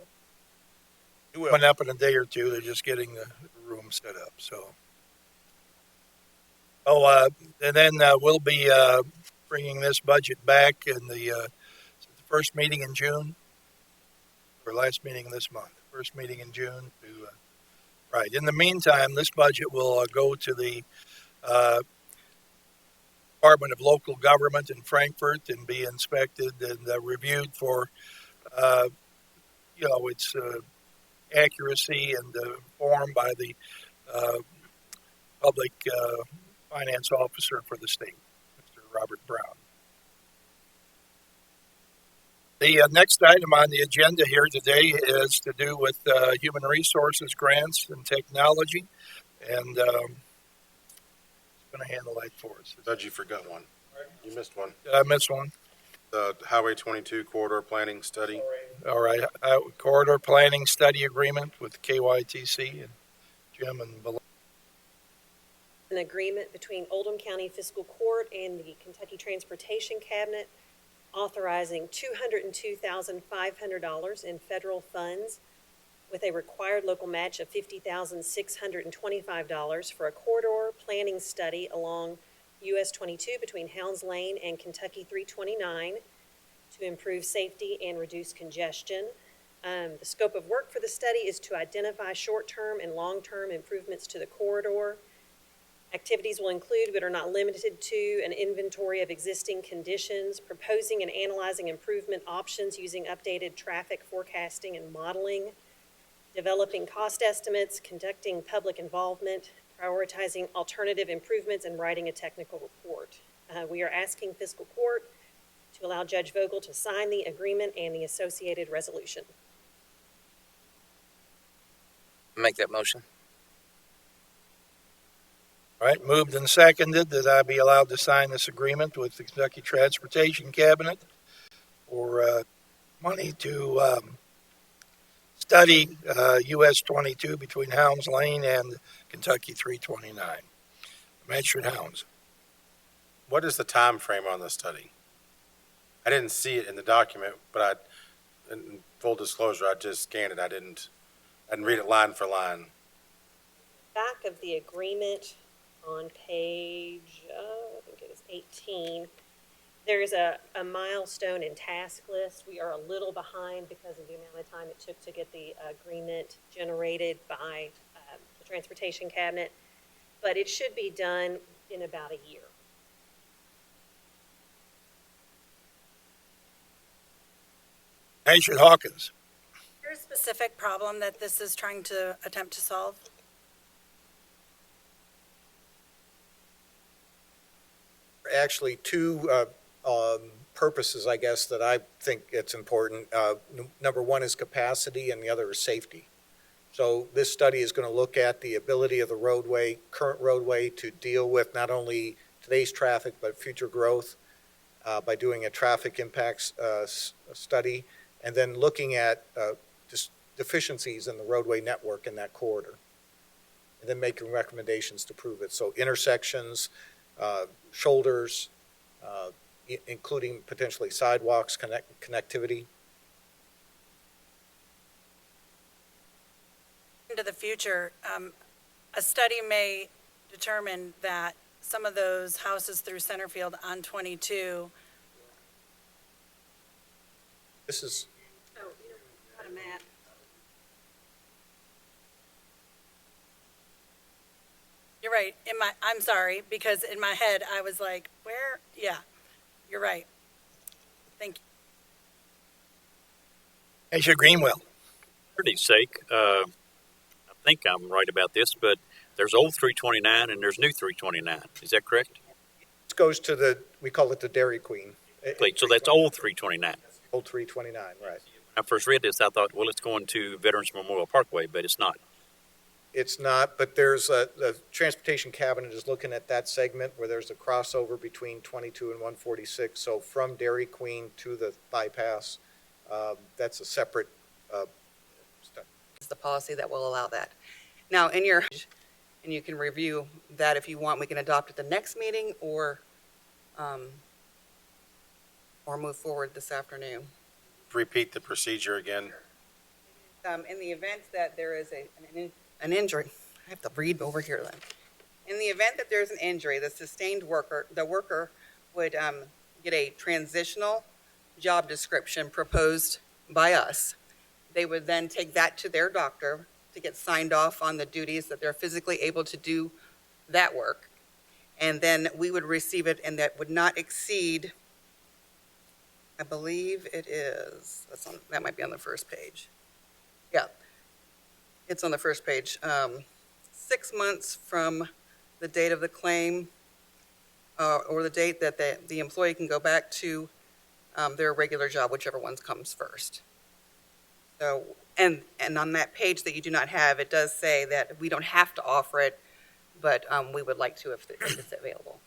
You will. Coming up in a day or two, they're just getting the room set up. So, and then we'll be bringing this budget back in the first meeting in June, or last meeting this month. First meeting in June. Right. In the meantime, this budget will go to the Department of Local Government in Frankfort and be inspected and reviewed for, its accuracy and form by the public finance officer for the state, Mr. Robert Brown. The next item on the agenda here today is to do with human resources grants and technology, and going to handle that for us. Judge, you forgot one. You missed one. Did I miss one? The Highway 22 corridor planning study. All right. Corridor planning study agreement with KYTC and Jim and Belinda. An agreement between Oldham County Fiscal Court and the Kentucky Transportation Cabinet authorizing $202,500 in federal funds with a required local match of $50,625 for a corridor planning study along US 22 between Hounds Lane and Kentucky 329 to improve safety and reduce congestion. The scope of work for the study is to identify short-term and long-term improvements to the corridor. Activities will include, but are not limited to, an inventory of existing conditions, proposing and analyzing improvement options using updated traffic forecasting and modeling, developing cost estimates, conducting public involvement, prioritizing alternative improvements, and writing a technical report. We are asking Fiscal Court to allow Judge Vogel to sign the agreement and the associated resolution. Make that motion. All right, moved and seconded that I be allowed to sign this agreement with the Kentucky Transportation Cabinet for money to study US 22 between Hounds Lane and Kentucky 329. Mention Hounds. What is the time frame on the study? I didn't see it in the document, but in full disclosure, I just scanned it. I didn't read it line for line. Back of the agreement on page, I think it is 18, there's a milestone and task list. We are a little behind because of the amount of time it took to get the agreement generated by the Transportation Cabinet, but it should be done in about a year. Nation Hawkins. Is there a specific problem that this is trying to attempt to solve? Actually, two purposes, I guess, that I think it's important. Number one is capacity, and the other is safety. So this study is going to look at the ability of the roadway, current roadway, to deal with not only today's traffic but future growth by doing a traffic impacts study, and then looking at deficiencies in the roadway network in that corridor, and then making recommendations to prove it. So intersections, shoulders, including potentially sidewalks, connectivity. Into the future, a study may determine that some of those houses through Centerfield on 22. This is. Oh, got a map. You're right. I'm sorry, because in my head I was like, where? Yeah, you're right. Thank you. Nation Greenwell. For Liberty's sake, I think I'm right about this, but there's old 329 and there's new 329. Is that correct? This goes to we call it the Dairy Queen. So that's old 329. Old 329, right. When I first read this, I thought, well, it's going to Veterans Memorial Parkway, but it's not. It's not, but the Transportation Cabinet is looking at that segment where there's a crossover between 22 and 146. So from Dairy Queen to the bypass, that's a separate study. It's the policy that will allow that. Now, and you can review that if you want. We can adopt at the next meeting or move forward this afternoon. Repeat the procedure again. In the event that there is an injury, I have to read over here then. In the event that there's an injury, the worker would get a transitional job description proposed by us. They would then take that to their doctor to get signed off on the duties that they're physically able to do that work. And then we would receive it, and that would not exceed, I believe it is, that might be on the first page. Yeah, it's on the first page. 6 months from the date of the claim or the date that the employee can go back to their regular job, whichever one comes first. So, and on that page that you do not have, it does say that we don't have to offer it, but we would like to if it's available.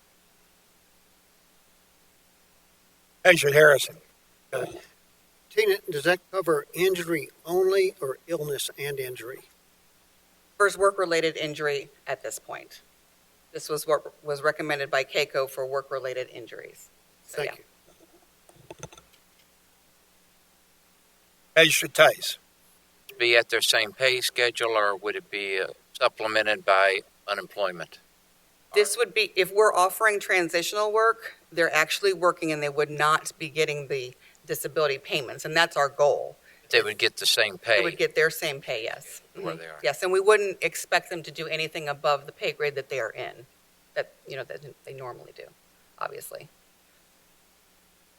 Nation Harrison. Tina, does that cover injury only or illness and injury? First, work-related injury at this point. This was what was recommended by CAECO for work-related injuries. So, Thank you. Magistrate Tice. Be at their same pay schedule, or would it be supplemented by unemployment? This would be, if we're offering transitional work, they're actually working and they would not be getting the disability payments, and that's our goal. They would get the same pay. They would get their same pay, yes. Where they are. Yes, and we wouldn't expect them to do anything above the pay grade that they are in, that they normally do, obviously,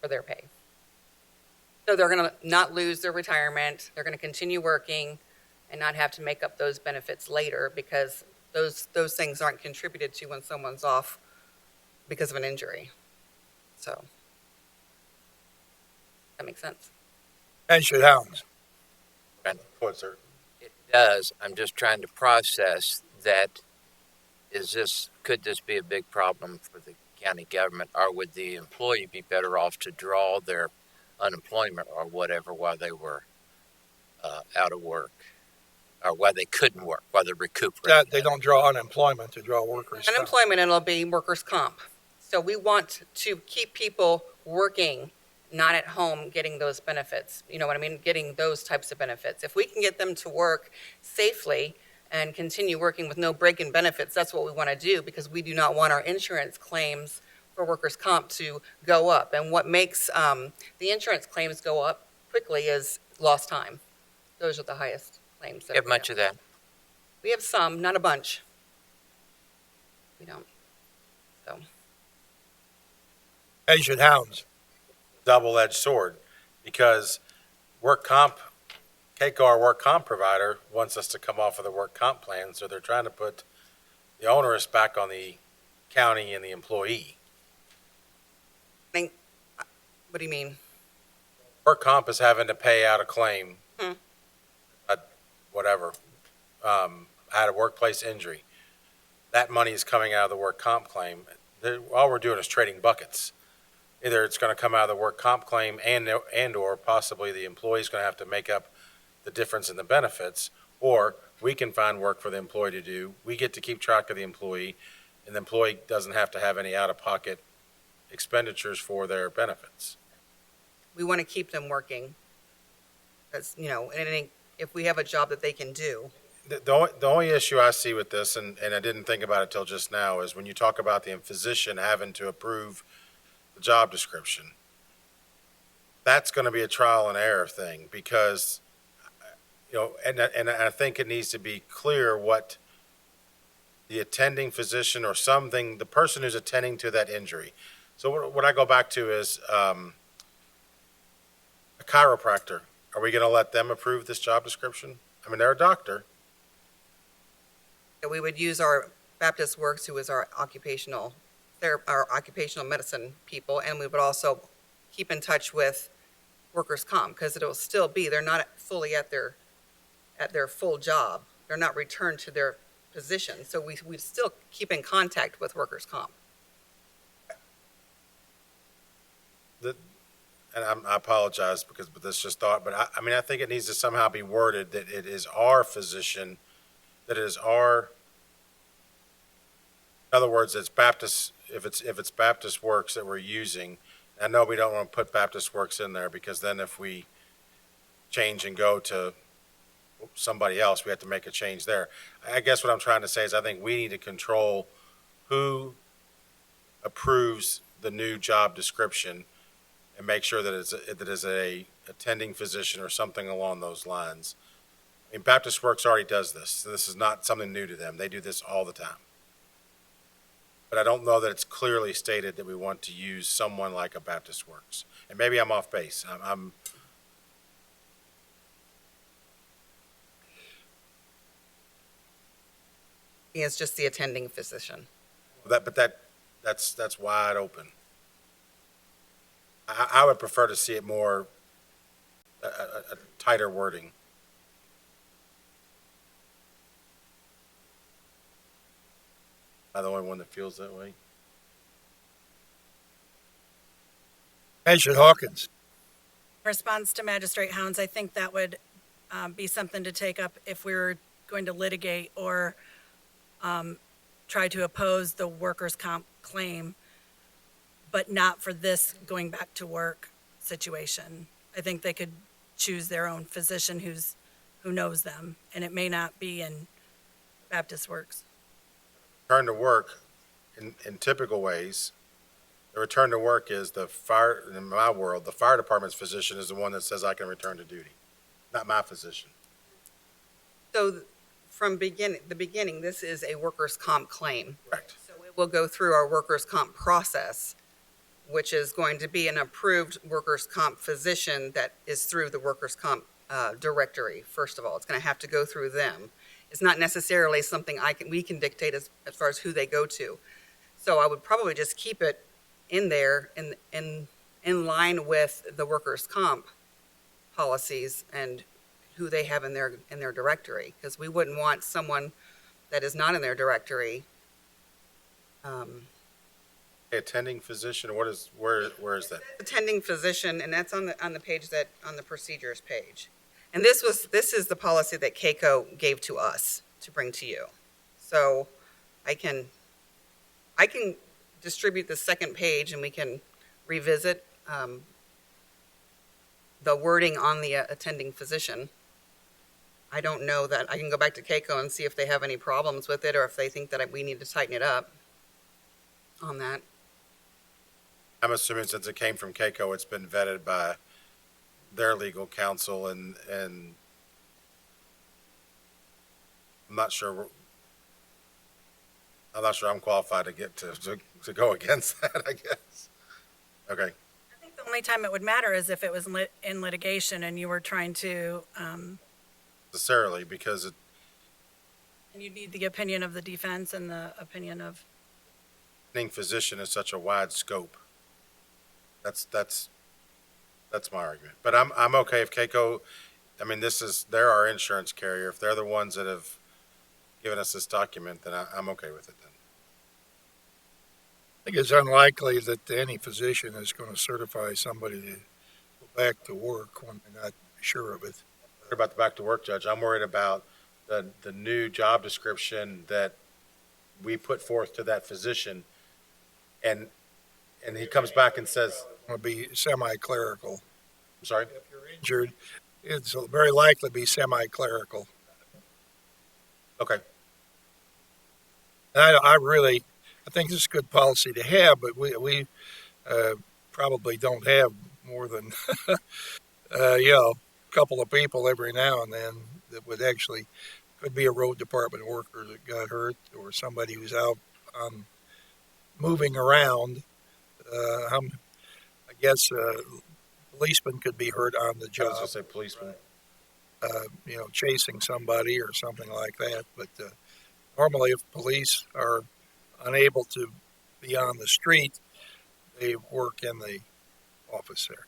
for their pay. So they're going to not lose their retirement. They're going to continue working and not have to make up those benefits later, because those things aren't contributed to when someone's off because of an injury. So that makes sense. Magistrate Helms. Sir. It does. I'm just trying to process that. Could this be a big problem for the county government, or would the employee be better off to draw their unemployment or whatever while they were out of work, or while they couldn't work, while they're recuperating? They don't draw unemployment, to draw workers' comp. Unemployment, it'll be workers' comp. So we want to keep people working, not at home getting those benefits. You know what I mean? Getting those types of benefits. If we can get them to work safely and continue working with no break in benefits, that's what we want to do, because we do not want our insurance claims for workers' comp to go up. And what makes the insurance claims go up quickly is lost time. Those are the highest claims. You have much of that? We have some, not a bunch. We don't. So. Magistrate Helms. Double-edged sword, because work comp, CAECO, our work comp provider, wants us to come off of the work comp plan, so they're trying to put the onerous back on the county and the employee. What do you mean? Work comp is having to pay out a claim, whatever, had a workplace injury. That money is coming out of the work comp claim. All we're doing is trading buckets. Either it's going to come out of the work comp claim and or possibly the employee's going to have to make up the difference in the benefits, or we can find work for the employee to do. We get to keep track of the employee, and the employee doesn't have to have any out-of-pocket expenditures for their benefits. We want to keep them working. That's, if we have a job that they can do. The only issue I see with this, and I didn't think about it till just now, is when you talk about the physician having to approve the job description. That's going to be a trial and error thing, because, and I think it needs to be clear what the attending physician or something, the person who's attending to that injury. So what I go back to is a chiropractor. Are we going to let them approve this job description? I mean, they're a doctor. We would use our Baptist Works, who is our occupational medicine people, and we would also keep in touch with workers' comp, because it will still be, they're not fully at their full job. They're not returned to their position. So we still keep in contact with workers' comp. I apologize but this just thought, but I think it needs to somehow be worded that it is our physician, that it is our, in other words, it's Baptist, if it's Baptist Works that we're using. I know we don't want to put Baptist Works in there, because then if we change and go to somebody else, we have to make a change there. I guess what I'm trying to say is I think we need to control who approves the new job description and make sure that it is a attending physician or something along those lines. I mean, Baptist Works already does this. So this is not something new to them. They do this all the time. But I don't know that it's clearly stated that we want to use someone like a Baptist Works. And maybe I'm off base. He is just the attending physician. That's wide open. I would prefer to see it more a tighter wording. Am I the only one that feels that way? Magistrate Hawkins. Response to Magistrate Hounds, I think that would be something to take up if we were going to litigate or try to oppose the workers' comp claim, but not for this going back to work situation. I think they could choose their own physician who knows them, and it may not be in Baptist Works. Return to work in typical ways. The return to work is the fire, in my world, the fire department's physician is the one that says I can return to duty, not my physician. So from the beginning, this is a workers' comp claim. Correct. So it will go through our workers' comp process, which is going to be an approved workers' comp physician that is through the workers' comp directory. First of all, it's going to have to go through them. It's not necessarily something we can dictate as far as who they go to. So I would probably just keep it in there in line with the workers' comp policies and who they have in their directory, because we wouldn't want someone that is not in their directory. Attending physician, where is that? Attending physician, and that's on the page on the procedures page. And this is the policy that KCO gave to us to bring to you. So I can distribute the second page and we can revisit the wording on the attending physician. I don't know that I can go back to KCO and see if they have any problems with it or if they think that we need to tighten it up on that. I'm assuming since it came from KCO, it's been vetted by their legal counsel, and I'm not sure I'm qualified to get to go against that, I guess. Okay. I think the only time it would matter is if it was in litigation and you were trying to Necessarily, because and you'd need the opinion of the defense and the opinion of physician is such a wide scope. That's my argument. But I'm okay if KCO, I mean, they're our insurance carrier. If they're the ones that have given us this document, then I'm okay with it then. I think it's unlikely that any physician is going to certify somebody to go back to work when they're not sure of it. About the back to work, Judge. I'm worried about the new job description that we put forth to that physician, and he comes back and says, "It'll be semi-clerical." I'm sorry? If you're injured, it's very likely to be semi-clerical. Okay. And I think this is good policy to have, but we probably don't have more than a couple of people every now and then that would actually could be a road department worker that got hurt or somebody who's out moving around. I guess policeman could be hurt on the job. I was going to say policeman. Chasing somebody or something like that. But normally if police are unable to be on the street, they work in the office there.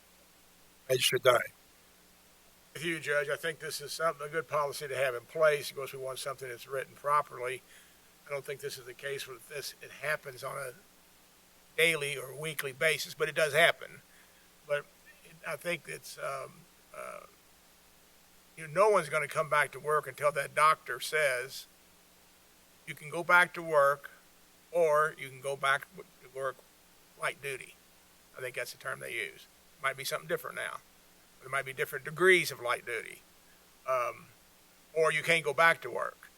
They should die. With you, Judge, I think this is a good policy to have in place. Of course, we want something that's written properly. I don't think this is the case with this. It happens on a daily or weekly basis, but it does happen. But I think it's no one's going to come back to work until that doctor says you can go back to work or you can go back to work light duty. I think that's the term they use. It might be something different now. There might be different degrees of light duty. Or you can't go back to work.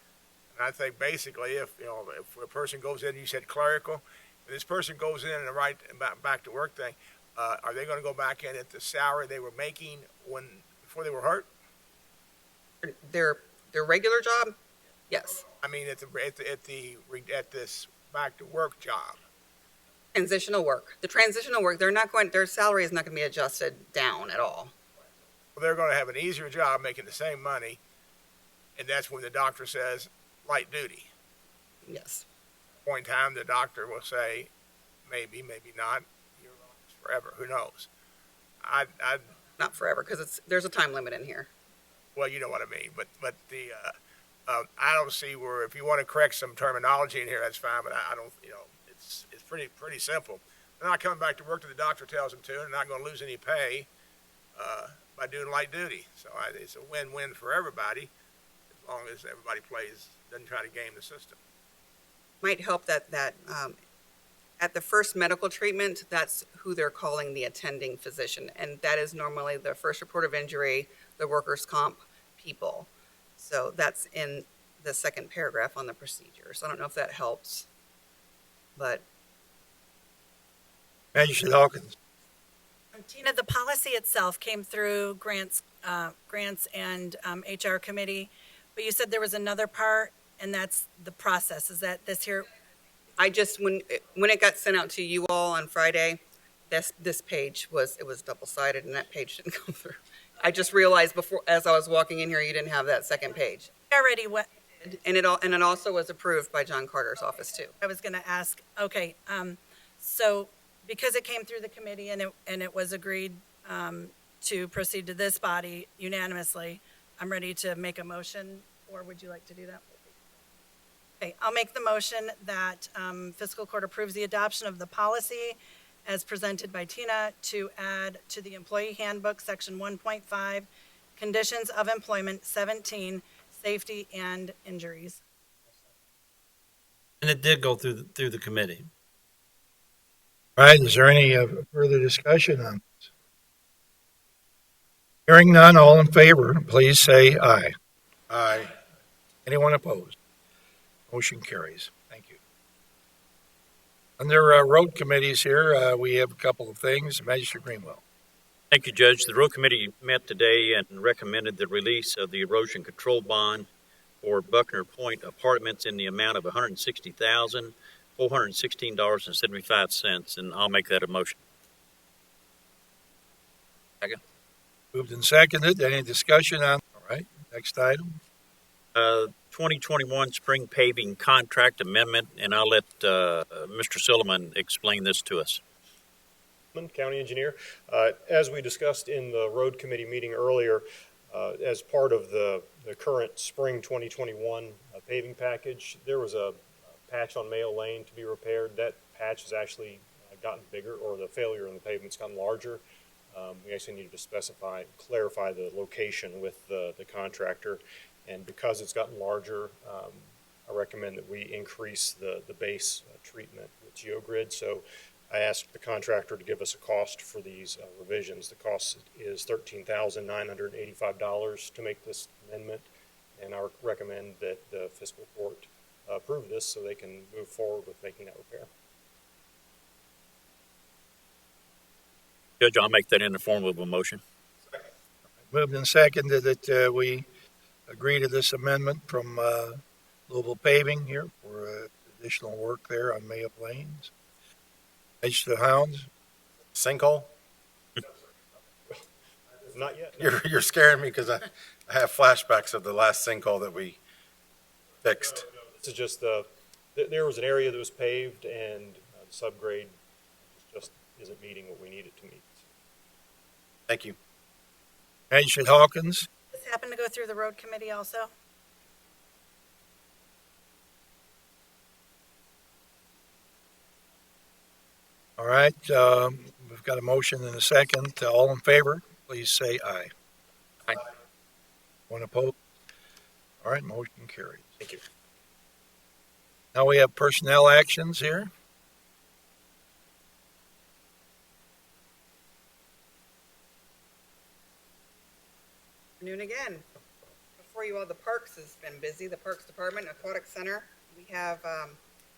And I think basically if a person goes in, you said clerical, if this person goes in and right back to work thing, are they going to go back in at the salary they were making before they were hurt? Their regular job? Yes. I mean, at this back to work job. Transitional work. The transitional work, their salary is not going to be adjusted down at all. Well, they're going to have an easier job making the same money, and that's when the doctor says light duty. Yes. At a point in time, the doctor will say, maybe, maybe not, you're on this forever. Who knows? Not forever, because there's a time limit in here. Well, you know what I mean. But I don't see where, if you want to correct some terminology in here, that's fine. But I don't, it's pretty simple. They're not coming back to work till the doctor tells them to, and they're not going to lose any pay. by doing light duty. So it's a win-win for everybody as long as everybody doesn't try to game the system. Might help that at the first medical treatment, that's who they're calling the attending physician, and that is normally the first report of injury, the workers' comp people. So that's in the second paragraph on the procedure. So I don't know if that helps, but. Magistrate Hawkins. Tina, the policy itself came through grants and HR committee, but you said there was another part, and that's the process. Is that this here? I just, when it got sent out to you all on Friday, this page was double-sided, and that page didn't come through. I just realized as I was walking in here, you didn't have that second page. Already what? And it also was approved by John Carter's office too. I was going to ask. Okay, so because it came through the committee and it was agreed to proceed to this body unanimously, I'm ready to make a motion. Or would you like to do that? Okay, I'll make the motion that Fiscal Court approves the adoption of the policy as presented by Tina to add to the Employee Handbook, Section 1.5, Conditions of Employment 17, Safety and Injuries. And it did go through the committee. All right, is there any further discussion on this? Hearing none, all in favor, please say aye. Aye. Anyone opposed? Motion carries. Thank you. Under road committees here, we have a couple of things. Magistrate Greenwell. Thank you, Judge. The road committee met today and recommended the release of the erosion control bond for Buckner Point Apartments in the amount of $160,416.75, and I'll make that a motion. Second. Moved and seconded. Any discussion on? All right. Next item. 2021 spring paving contract amendment, and I'll let Mr. Silliman explain this to us. County Engineer. As we discussed in the road committee meeting earlier, as part of the current spring 2021 paving package, there was a patch on Mayo Lane to be repaired. That patch has actually gotten bigger, or the failure in the pavement's gotten larger. We actually needed to clarify the location with the contractor, and because it's gotten larger, I recommend that we increase the base treatment with GeoGrid. So I asked the contractor to give us a cost for these revisions. The cost is $13,985 to make this amendment, and I recommend that the fiscal court approve this so they can move forward with making that repair. Judge, I'll make that in the form of a motion. Moved and seconded that we agree to this amendment from Louisville Paving here for additional work there on Mayo Lanes. Magistrate Hounds. Sinkhole? Not yet. No. You're scaring me because I have flashbacks of the last sinkhole that we fixed. No, this is just there was an area that was paved, and the subgrade just isn't meeting what we need it to meet. Thank you. Magistrate Hawkins. Does this happen to go through the road committee also? All right, we've got a motion and a second. All in favor, please say aye. Aye. One opposed? All right, motion carries. Thank you. Now we have personnel actions here. Noon again. Before you all, the Parks has been busy. The Parks Department, Aquatic Center. We have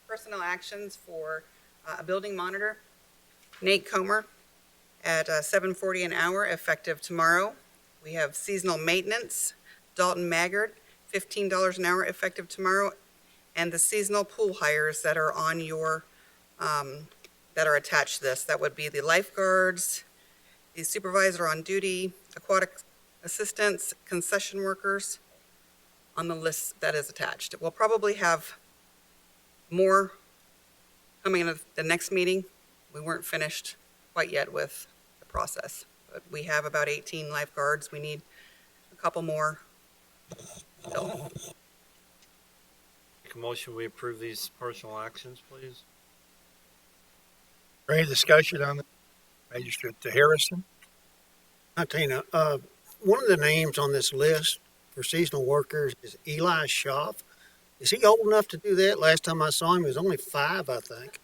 personnel actions for a building monitor, Nate Comer, at $7.40 an hour, effective tomorrow. We have seasonal maintenance, Dalton Maggard, $15 an hour, effective tomorrow, and the seasonal pool hires that are on your that are attached to this. That would be the lifeguards, the supervisor on duty, aquatic assistants, concession workers, on the list that is attached. We'll probably have more coming in the next meeting. We weren't finished quite yet with the process, but we have about 18 lifeguards. We need a couple more. So. Make a motion, we approve these personal actions, please. Any discussion on the Magistrate Harrison? Hi, Tina. One of the names on this list for seasonal workers is Eli Schaff. Is he old enough to do that? Last time I saw him, he was only 5, I think.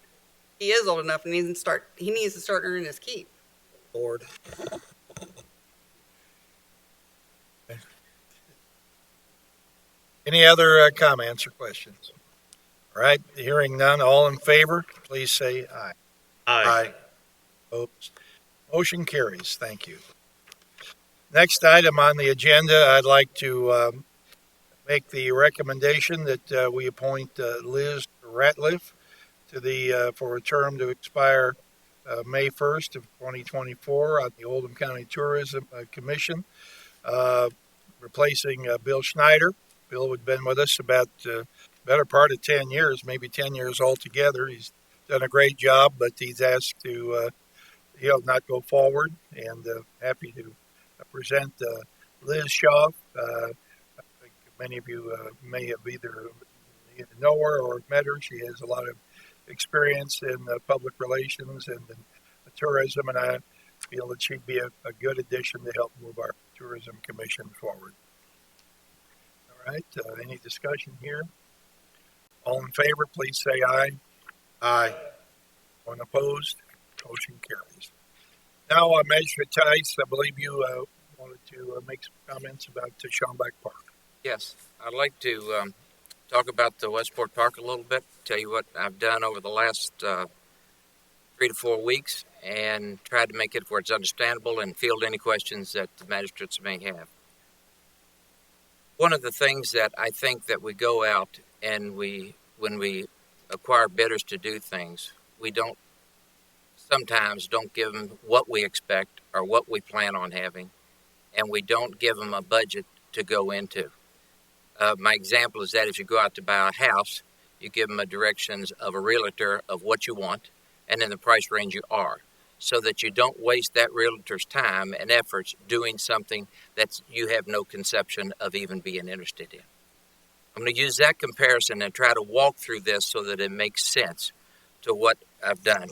He is old enough and he needs to start earning his keep. Lord. Any other comments or questions? All right, hearing none, all in favor, please say aye. Aye. Opposed? Motion carries. Thank you. Next item on the agenda, I'd like to make the recommendation that we appoint Liz Ratliff to the for a term to expire May 1st of 2024 on the Oldham County Tourism Commission, replacing Bill Schneider. Bill had been with us about better part of 10 years, maybe 10 years altogether. He's done a great job, but he's asked to not go forward, and happy to present Liz Shaw. I think many of you may have either know her or met her. She has a lot of experience in public relations and in tourism, and I feel that she'd be a good addition to help move our tourism commission forward. All right, any discussion here? All in favor, please say aye. Aye. One opposed, motion carries. Now, Magistrate Tice, I believe you wanted to make some comments about Schomburg Park. Yes, I'd like to talk about the Westport Park a little bit, tell you what I've done over the last 3 to 4 weeks, and try to make it where it's understandable and field any questions that the magistrates may have. One of the things that I think that we go out and when we acquire bidders to do things, we sometimes don't give them what we expect or what we plan on having, and we don't give them a budget to go into. My example is that if you go out to buy a house, you give them a directions of a realtor of what you want and in the price range you are, so that you don't waste that realtor's time and efforts doing something that you have no conception of even being interested in. I'm going to use that comparison and try to walk through this so that it makes sense to what I've done.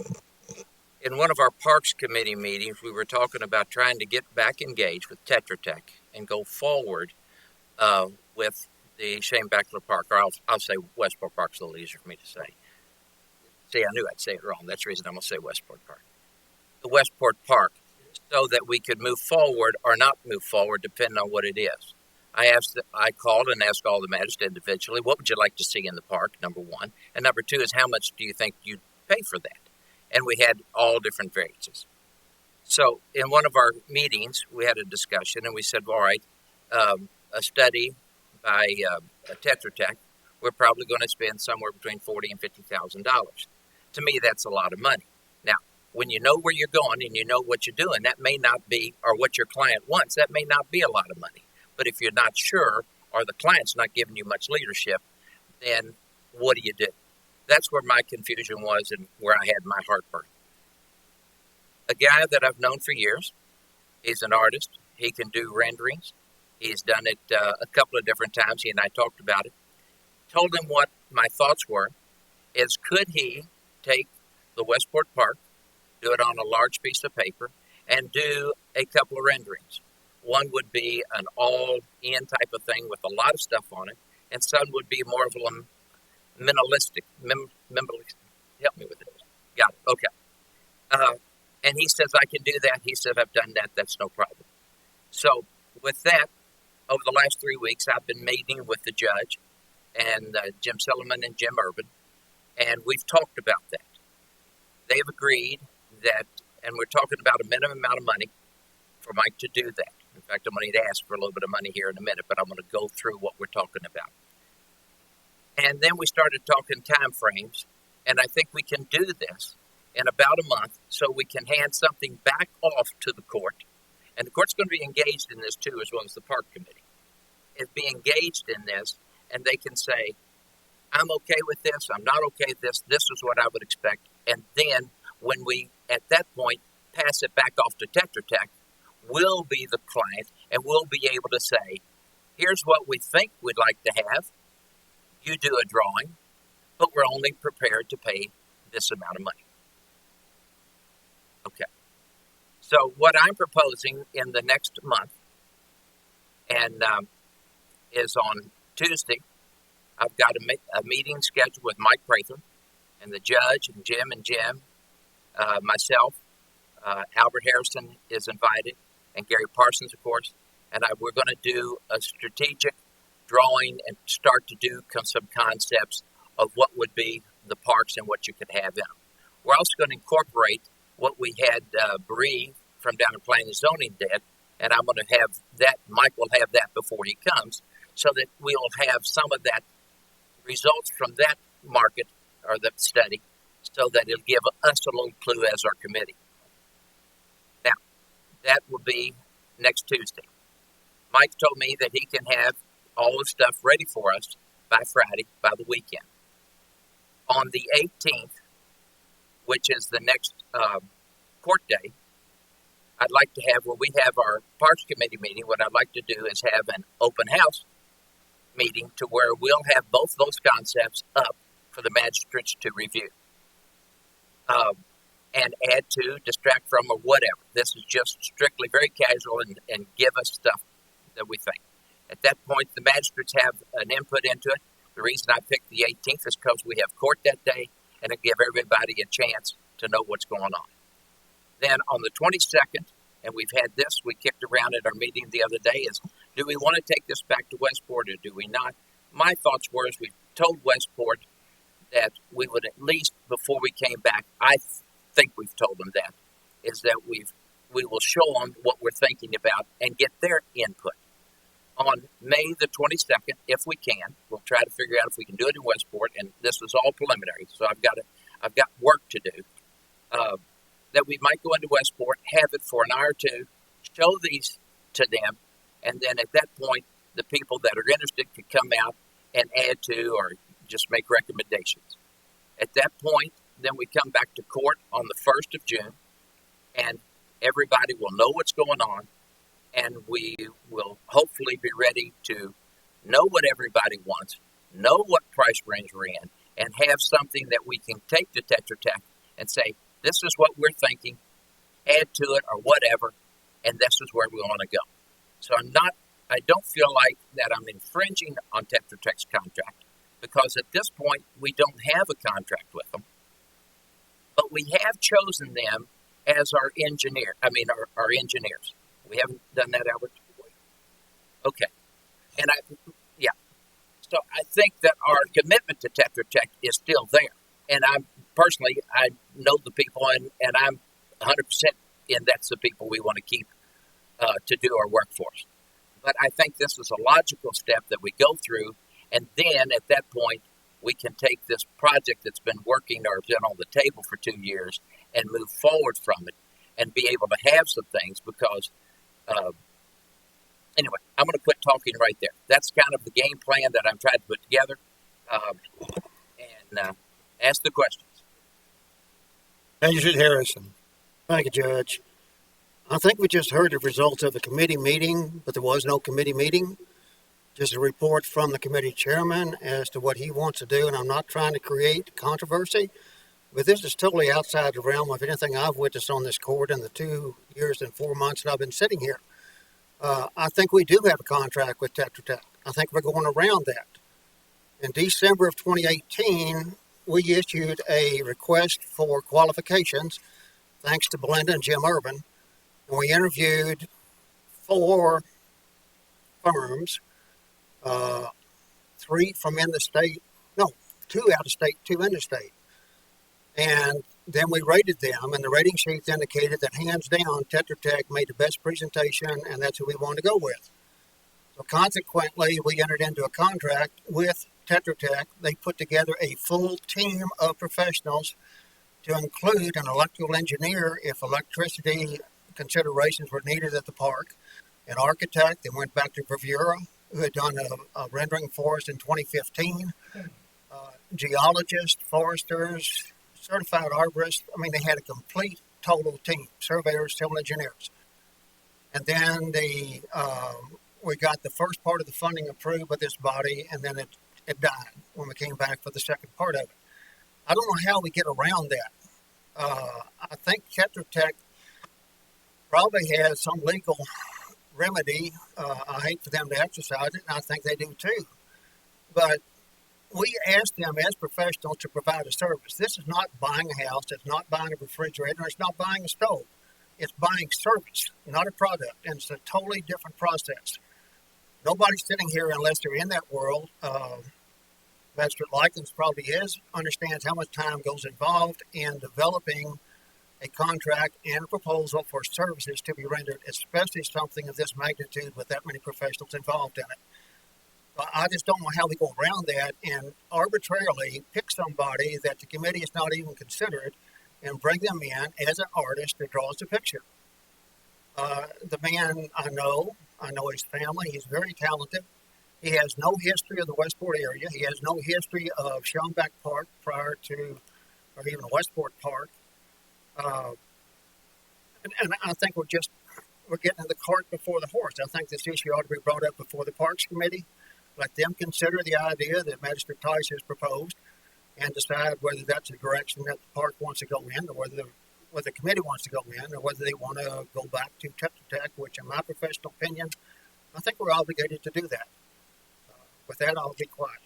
In one of our Parks Committee meetings, we were talking about trying to get back engaged with Tetra Tech and go forward with the Shane Backler Park, or I'll say Westport Park's a little easier for me to say. See, I knew I'd say it wrong. That's the reason I'm going to say Westport Park. The Westport Park, so that we could move forward or not move forward, depending on what it is. I called and asked all the magistrates individually, what would you like to see in the park, number one? And number two is, how much do you think you'd pay for that? And we had all different variances. So in one of our meetings, we had a discussion, and we said, all right, a study by Tetra Tech, we're probably going to spend somewhere between $40,000 and $50,000. To me, that's a lot of money. Now, when you know where you're going and you know what you're doing, that may not be, or what your client wants, that may not be a lot of money. But if you're not sure, or the client's not giving you much leadership, then what do? That's where my confusion was and where I had my heartburn. A guy that I've known for years, he's an artist. He can do renderings. He's done it a couple of different times. He and I talked about it. Told him what my thoughts were, is could he take the Westport Park, do it on a large piece of paper, and do a couple of renderings. One would be an all-in type of thing with a lot of stuff on it, and some would be more of a minimalistic. Help me with it. Got it. Okay. And he says, I can do that. He said, I've done that. That's no problem. So with that, over the last 3 weeks, I've been meeting with the judge and Jim Silliman and Jim Urban, and we've talked about that. They've agreed that, and we're talking about a minimum amount of money for Mike to do that. In fact, I'm going to ask for a little bit of money here in a minute, but I'm going to go through what we're talking about. And then we started talking time frames, and I think we can do this in about a month so we can hand something back off to the court. And the court's going to be engaged in this too, as well as the park committee. It'd be engaged in this, and they can say, I'm okay with this, I'm not okay with this, this is what I would expect. And then when we, at that point, pass it back off to Tetra Tech, we'll be the client, and we'll be able to say, here's what we think we'd like to have. You do a drawing, but we're only prepared to pay this amount of money. Okay. So what I'm proposing in the next month, and is on Tuesday, I've got a meeting scheduled with Mike Prather and the judge and Jim, myself. Albert Harrison is invited, and Gary Parsons, of course. And we're going to do a strategic drawing and start to do some concepts of what would be the parks and what you could have in them. We're also going to incorporate what we had Bree from down in Planning and Zoning did, and I'm going to have that, Mike will have that before he comes, so that we'll have some of that results from that market or the study, so that it'll give us a little clue as our committee. Now, that will be next Tuesday. Mike told me that he can have all the stuff ready for us by Friday, by the weekend. On the 18th, which is the next court day, I'd like to have, where we have our Parks Committee meeting, what I'd like to do is have an open house meeting to where we'll have both those concepts up for the magistrates to review. And add to, distract from, or whatever. This is just strictly very casual and give us stuff that we think. At that point, the magistrates have an input into it. The reason I picked the 18th is because we have court that day, and it'll give everybody a chance to know what's going on. Then on the 22nd, and we've had this, we kicked around at our meeting the other day, is do we want to take this back to Westport or do we not? My thoughts were, as we told Westport that we would at least, before we came back, I think we've told them that, is that we will show them what we're thinking about and get their input. On May the 22nd, if we can, we'll try to figure out if we can do it in Westport, and this is all preliminary, so I've got work to do. That we might go into Westport, have it for an hour or two, show these to them, and then at that point, the people that are interested could come out and add to or just make recommendations. At that point, then we come back to court on the 1st of June, and everybody will know what's going on, and we will hopefully be ready to know what everybody wants, know what price range we're in, and have something that we can take to Tetra Tech and say, this is what we're thinking, add to it or whatever, and this is where we want to go. So I don't feel like that I'm infringing on Tetra Tech's contract, because at this point, we don't have a contract with them. But we have chosen them as our engineers. We haven't done that, Albert? Okay. And so I think that our commitment to Tetra Tech is still there. And I know the people, and I'm 100% in that's the people we want to keep to do our work for us. But I think this is a logical step that we go through, and then at that point, we can take this project that's been working or been on the table for 2 years and move forward from it and be able to have some things because, anyway, I'm going to quit talking right there. That's kind of the game plan that I'm trying to put together and ask the questions. Magistrate Harrison. Thank you, Judge. I think we just heard the results of the committee meeting, but there was no committee meeting. Just a report from the committee chairman as to what he wants to do, and I'm not trying to create controversy, but this is totally outside the realm of anything I've witnessed on this court in the 2 years and 4 months that I've been sitting here. I think we do have a contract with Tetra Tech. I think we're going around that. In December of 2018, we issued a request for qualifications, thanks to Belinda and Jim Urban, and we interviewed 4 firms. 3 from in the state, 2 out of state, 2 in the state. And then we rated them, and the rating sheets indicated that hands down, Tetra Tech made the best presentation, and that's who we wanted to go with. So consequently, we entered into a contract with Tetra Tech. They put together a full team of professionals to include an electrical engineer if electricity considerations were needed at the park, an architect that went back to Bravura, who had done a rendering for us in 2015, geologists, foresters, certified arborists. I mean, they had a complete, total team, surveyors, civil engineers. And then we got the first part of the funding approved by this body, and then it died when we came back for the second part of it. I don't know how we get around that. I think Tetra Tech probably has some legal remedy. I hate for them to exercise it, and I think they do too. But we ask them as professionals to provide a service. This is not buying a house. It's not buying a refrigerator. It's not buying a stove. It's buying service, not a product. And it's a totally different process. Nobody's sitting here unless they're in that world. Magistrate Likens probably understands how much time goes involved in developing a contract and a proposal for services to be rendered, especially something of this magnitude with that many professionals involved in it. I just don't know how we go around that and arbitrarily pick somebody that the committee has not even considered and bring them in as an artist that draws the picture. The man I know his family, he's very talented. He has no history of the Westport area. He has no history of Schombeck Park prior to, or even Westport Park. And I think we're getting the cart before the horse. I think this issue ought to be brought up before the Parks Committee. Let them consider the idea that Magistrate Tice has proposed and decide whether that's the direction that the park wants to go in, or whether the committee wants to go in, or whether they want to go back to Tetra Tech, which in my professional opinion, I think we're obligated to do that. With that, I'll be quiet.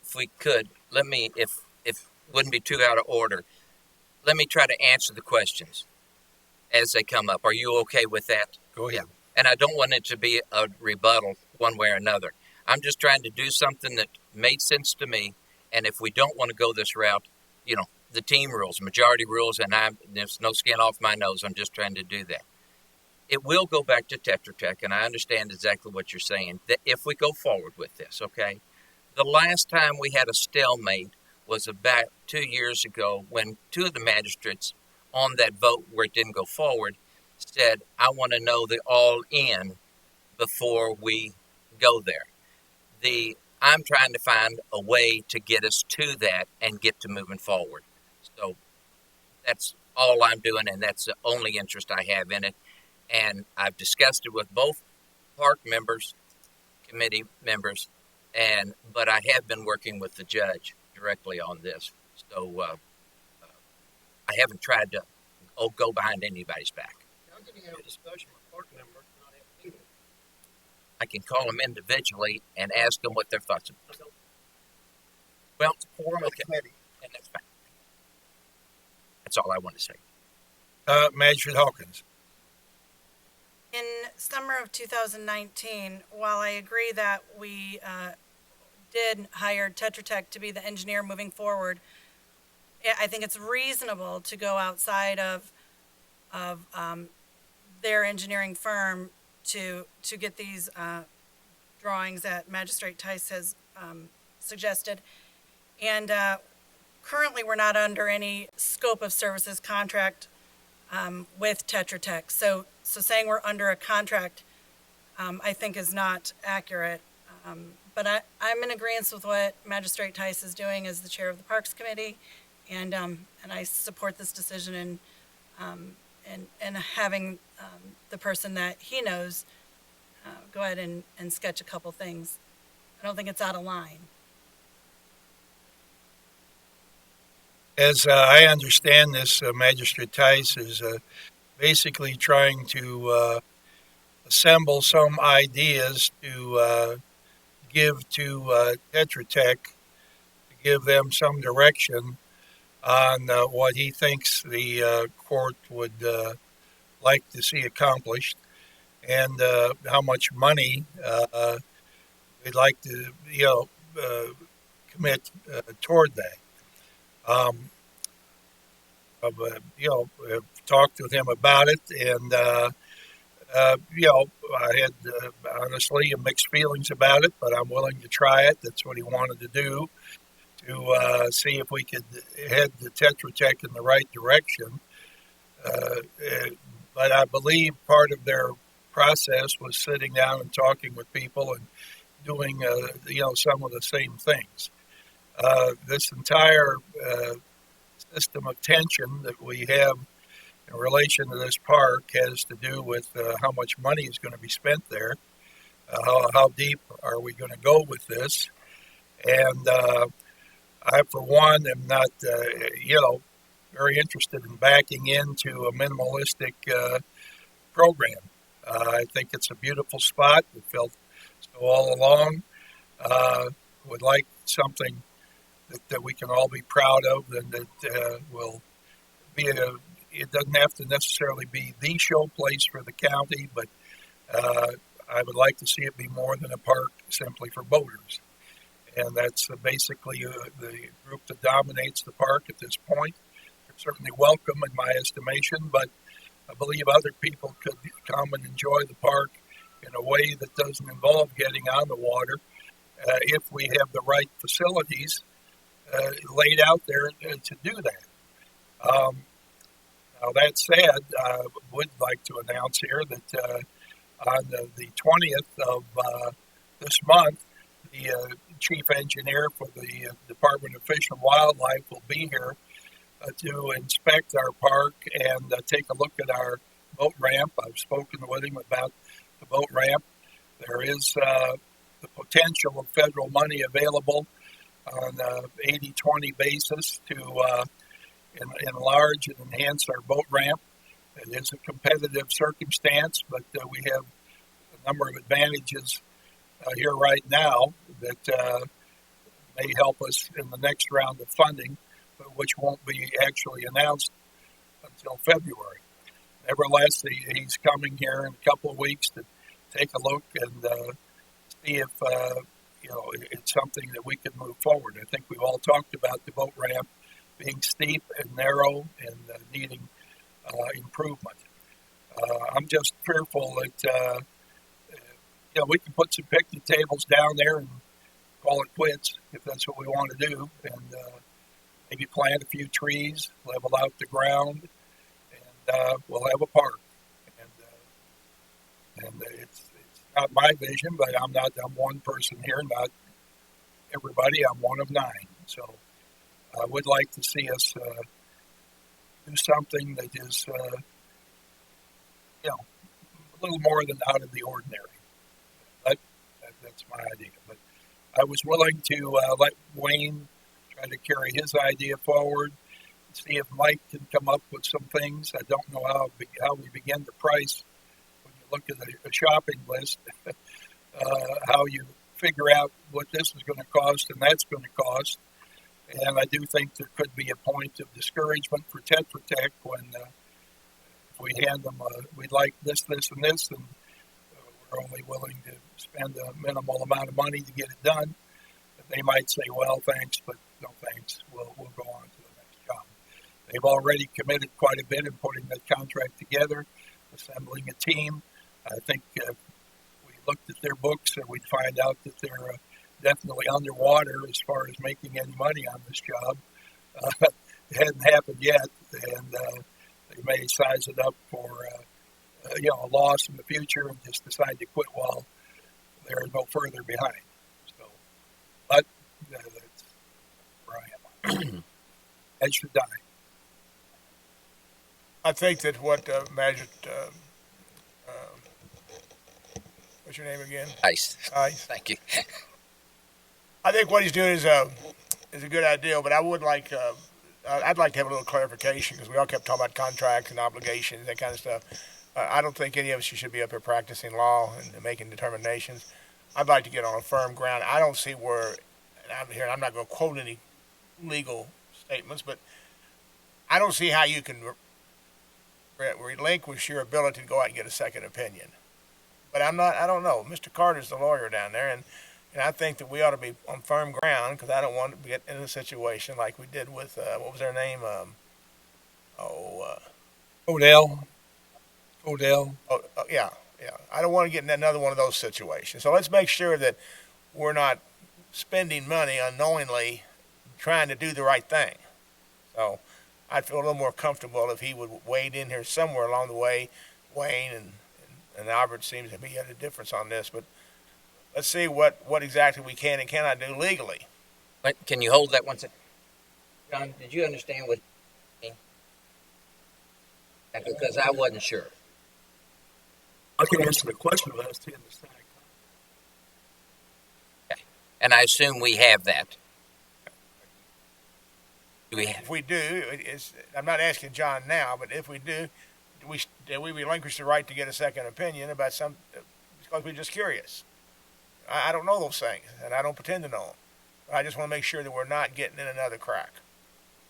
If we could, if wouldn't be too out of order, let me try to answer the questions as they come up. Are you okay with that? Go ahead. Yeah. And I don't want it to be a rebuttal one way or another. I'm just trying to do something that made sense to me. And if we don't want to go this route, the team rules, majority rules, and there's no skin off my nose. I'm just trying to do that. It will go back to Tetra Tech, and I understand exactly what you're saying, that if we go forward with this, okay? The last time we had a stalemate was about 2 years ago when two of the magistrates on that vote where it didn't go forward said, I want to know the all-in before we go there. I'm trying to find a way to get us to that and get to moving forward. So that's all I'm doing, and that's the only interest I have in it. And I've discussed it with both park members, committee members, but I have been working with the judge directly on this. So I haven't tried to go behind anybody's back. How can you have a discussion with park members and not have a meeting? I can call them individually and ask them what their thoughts are. Well, it's a quorum of the committee. And that's fine. That's all I want to say. Magistrate Hawkins. In summer of 2019, while I agree that we did hire Tetra Tech to be the engineer moving forward, I think it's reasonable to go outside of their engineering firm to get these drawings that Magistrate Tice has suggested. And currently, we're not under any scope of services contract with Tetra Tech. So saying we're under a contract, I think is not accurate. But I'm in agreement with what Magistrate Tice is doing as the chair of the Parks Committee, and I support this decision and having the person that he knows go ahead and sketch a couple things. I don't think it's out of line. As I understand this, Magistrate Tice is basically trying to assemble some ideas to give to Tetra Tech, to give them some direction on what he thinks the court would like to see accomplished, and how much money they'd like to, commit toward that. I've talked with him about it, and I had honestly mixed feelings about it, but I'm willing to try it. That's what he wanted to do, to see if we could head the Tetra Tech in the right direction. But I believe part of their process was sitting down and talking with people and doing, some of the same things. This entire system of tension that we have in relation to this park has to do with how much money is going to be spent there, how deep are we going to go with this, and I, for one, am not, very interested in backing into a minimalistic program. I think it's a beautiful spot. We felt so all along. Would like something that we can all be proud of, and that will be it doesn't have to necessarily be the show place for the county, but I would like to see it be more than a park simply for boaters. And that's basically the group that dominates the park at this point. They're certainly welcome in my estimation, but I believe other people could come and enjoy the park in a way that doesn't involve getting on the water if we have the right facilities laid out there to do that. Now, that said, I would like to announce here that on the 20th of this month, the chief engineer for the Department of Fish and Wildlife will be here to inspect our park and take a look at our boat ramp. I've spoken with him about the boat ramp. There is the potential of federal money available on an 80-20 basis to enlarge and enhance our boat ramp. It is a competitive circumstance, but we have a number of advantages here right now that may help us in the next round of funding, but which won't be actually announced until February. Nevertheless, he's coming here in a couple of weeks to take a look and see if it's something that we can move forward. I think we've all talked about the boat ramp being steep and narrow and needing improvement. I'm just fearful that we can put some picnic tables down there and call it quits if that's what we want to do, and maybe plant a few trees, level out the ground, and we'll have a park. And it's not my vision, but I'm one person here, not everybody. I'm one of 9. So I would like to see us do something that is, a little more than out of the ordinary. That's my idea. But I was willing to let Wayne try to carry his idea forward, see if Mike can come up with some things. I don't know how we begin to price when you look at a shopping list, how you figure out what this is going to cost and that's going to cost. And I do think there could be a point of discouragement for Tetra Tech when if we hand them, we'd like this, and this, and we're only willing to spend a minimal amount of money to get it done. They might say, well, thanks, but no thanks. We'll go on to the next job. They've already committed quite a bit in putting that contract together, assembling a team. I think if we looked at their books and we'd find out that they're definitely underwater as far as making any money on this job. It hadn't happened yet, and they may size it up for a loss in the future and just decide to quit while they're no further behind. So, but that's where I am. As should die. I think that what Magistrate, what's your name again? Ice. Ice. Thank you. I think what he's doing is a good idea, but I would like I'd like to have a little clarification because we all kept talking about contracts and obligations, that kind of stuff. I don't think any of us should be up here practicing law and making determinations. I'd like to get on a firm ground. I don't see where, and I'm not going to quote any legal statements, but I don't see how you can relinquish your ability to go out and get a second opinion. But I don't know. Mr. Carter's the lawyer down there, and I think that we ought to be on firm ground because I don't want to get in a situation like we did with, what was their name? Odell. Oh, yeah. I don't want to get in another one of those situations. So let's make sure that we're not spending money unknowingly trying to do the right thing. So I'd feel a little more comfortable if he would wade in here somewhere along the way. Wayne and Albert seems to be at a difference on this, but let's see what exactly we can and cannot do legally. But can you hold that one second? John, did you understand what he mean? Because I wasn't sure. I can answer the question, but I was taking the stack. Okay. And I assume we have that. Do we have? If we do, I'm not asking John now, but if we do we relinquish the right to get a second opinion about because we're just curious. I don't know those things, and I don't pretend to know them. But I just want to make sure that we're not getting in another crack.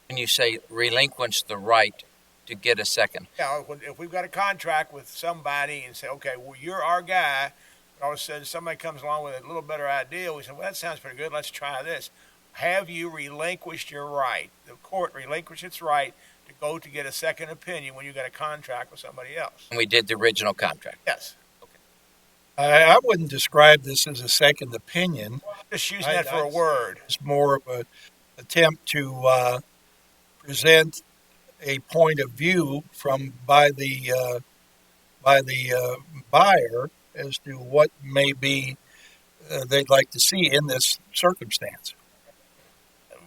When you say relinquish the right to get a second. Yeah, if we've got a contract with somebody and say, okay, well, you're our guy, and all of a sudden somebody comes along with a little better idea, we say, well, that sounds pretty good, let's try this. Have you relinquished your right? The court relinquished its right to go to get a second opinion when you got a contract with somebody else. And we did the original contract. Yes. I wouldn't describe this as a second opinion. Just using that for a word. It's more of an attempt to present a point of view by the buyer as to what may be they'd like to see in this circumstance.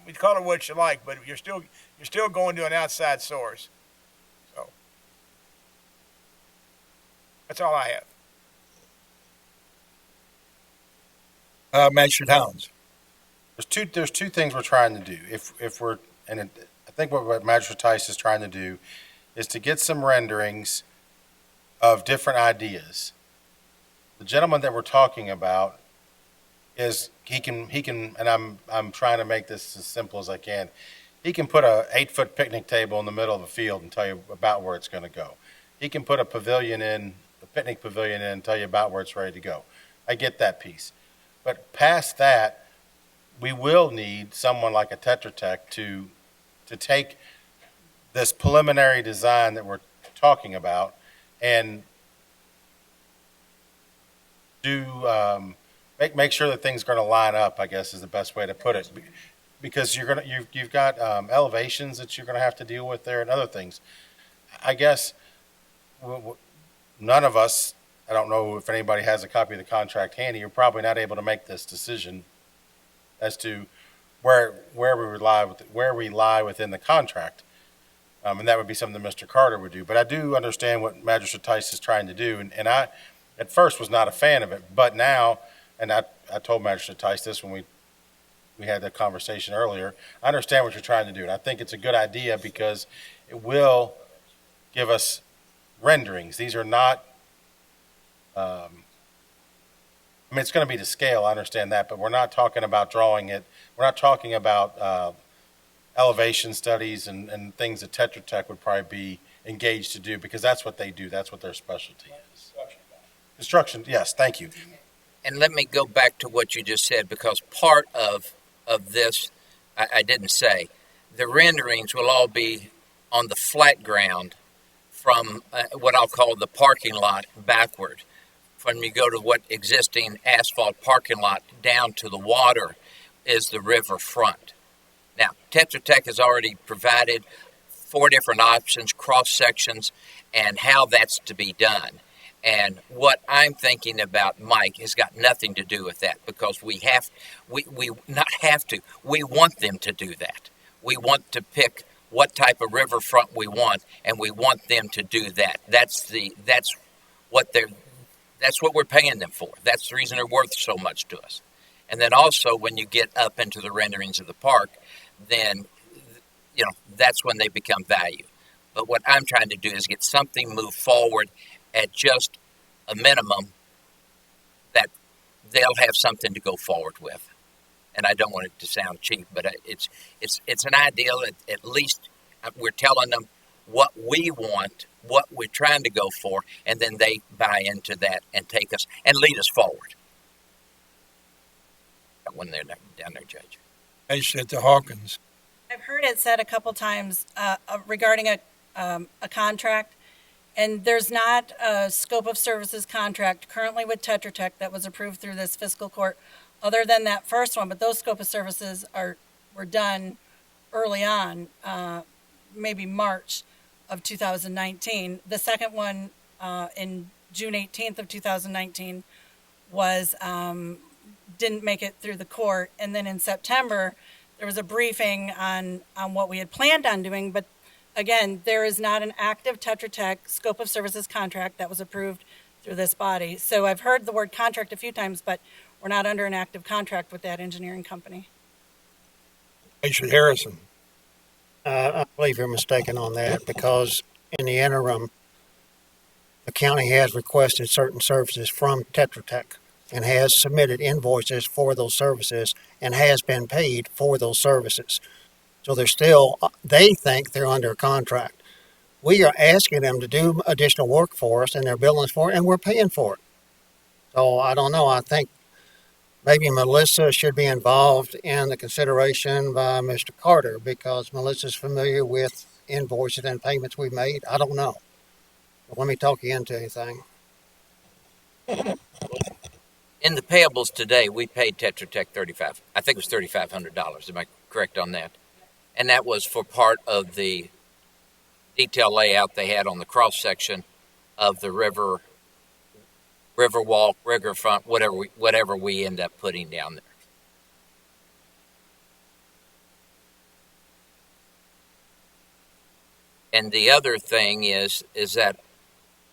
We call it what you like, but you're still going to an outside source. So that's all I have. Magistrate Hounds. There's two things we're trying to do. I think what Magistrate Tice is trying to do is to get some renderings of different ideas. The gentleman that we're talking about is he can, and I'm trying to make this as simple as I can. He can put a 8-foot picnic table in the middle of a field and tell you about where it's going to go. He can put a picnic pavilion in, and tell you about where it's ready to go. I get that piece. But past that, we will need someone like a Tetra Tech to take this preliminary design that we're talking about and do make sure that things are going to line up, I guess is the best way to put it, because you've got elevations that you're going to have to deal with there and other things. I guess none of us, I don't know if anybody has a copy of the contract handy, you're probably not able to make this decision as to where we lie within the contract, and that would be something that Mr. Carter would do. But I do understand what Magistrate Tice is trying to do, and I at first was not a fan of it, but now, and I told Magistrate Tice this when we had that conversation earlier, I understand what you're trying to do, and I think it's a good idea because it will give us renderings. These are not, it's going to be to scale, I understand that, but we're not talking about drawing it. We're not talking about elevation studies and things that Tetra Tech would probably be engaged to do, because that's what they do. That's what their specialty is. Construction, yes, thank you. And let me go back to what you just said, because part of this, I didn't say, the renderings will all be on the flat ground from what I'll call the parking lot backward. When you go to what existing asphalt parking lot down to the water is the river front. Now, Tetra Tech has already provided 4 different options, cross sections, and how that's to be done. And what I'm thinking about, Mike, has got nothing to do with that, because we want them to do that. We want to pick what type of riverfront we want, and we want them to do that. That's what we're paying them for. That's the reason they're worth so much to us. And then also, when you get up into the renderings of the park, then that's when they become value. But what I'm trying to do is get something moved forward at just a minimum that they'll have something to go forward with. And I don't want it to sound cheap, but it's an ideal. At least we're telling them what we want, what we're trying to go for, and then they buy into that and take us and lead us forward. When they're down there, Judge. I said to Hawkins. I've heard it said a couple times regarding a contract, and there's not a scope of services contract currently with Tetra Tech that was approved through this fiscal court, other than that first one. But those scope of services were done early on, maybe March of 2019. The second one in June 18th of 2019 was didn't make it through the court, and then in September there was a briefing on what we had planned on doing. But again, there is not an active Tetra Tech scope of services contract that was approved through this body. So I've heard the word contract a few times, but we're not under an active contract with that engineering company. Harrison. I believe you're mistaken on that because in the interim, the county has requested certain services from Tetra Tech and has submitted invoices for those services and has been paid for those services. So they're still, they think they're under contract. We are asking them to do additional work for us and they're billing us for it and we're paying for it. So I don't know. I think maybe Melissa should be involved in the consideration by Mr. Carter because Melissa's familiar with invoices and payments we made. I don't know. But let me talk you into anything. In the payables today, we paid Tetra Tech I think it was $3,500. Am I correct on that? And that was for part of the detail layout they had on the cross section of the river walk, riverfront, whatever we end up putting down there. And the other thing is that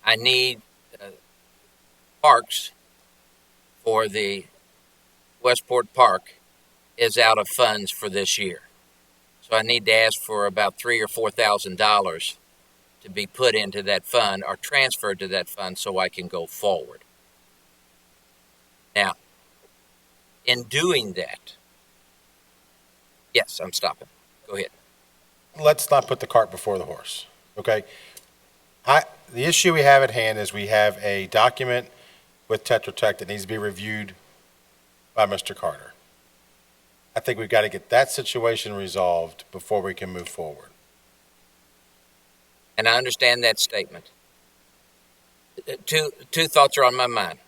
I need parks for the Westport Park is out of funds for this year. So I need to ask for about $3,000 or $4,000 to be put into that fund or transferred to that fund so I can go forward. Now, in doing that, yes, I'm stopping. Go ahead. Let's not put the cart before the horse, okay? The issue we have at hand is we have a document with Tetra Tech that needs to be reviewed by Mr. Carter. I think we've got to get that situation resolved before we can move forward. And I understand that statement. Two thoughts are on my mind.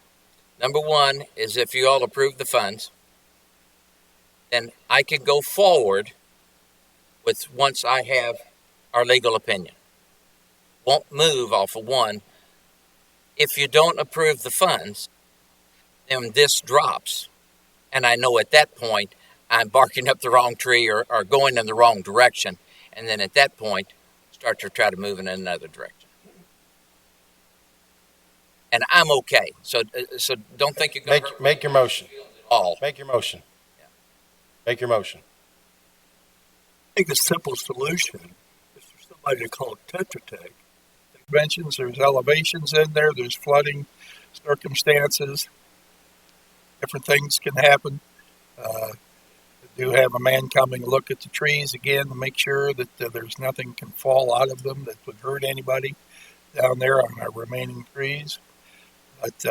Number one is if you all approve the funds, then I can go forward with once I have our legal opinion. Won't move off of one. If you don't approve the funds, then this drops. And I know at that point I'm barking up the wrong tree or going in the wrong direction. And then at that point, start to try to move in another direction. And I'm okay. So don't think you're going to make your motion. All. Make your motion. Yeah. Make your motion. I think the simple solution is for somebody to call Tetra Tech. Mentions there's elevations in there, there's flooding circumstances, different things can happen. Do have a man come and look at the trees again to make sure that there's nothing can fall out of them that would hurt anybody down there on our remaining trees. But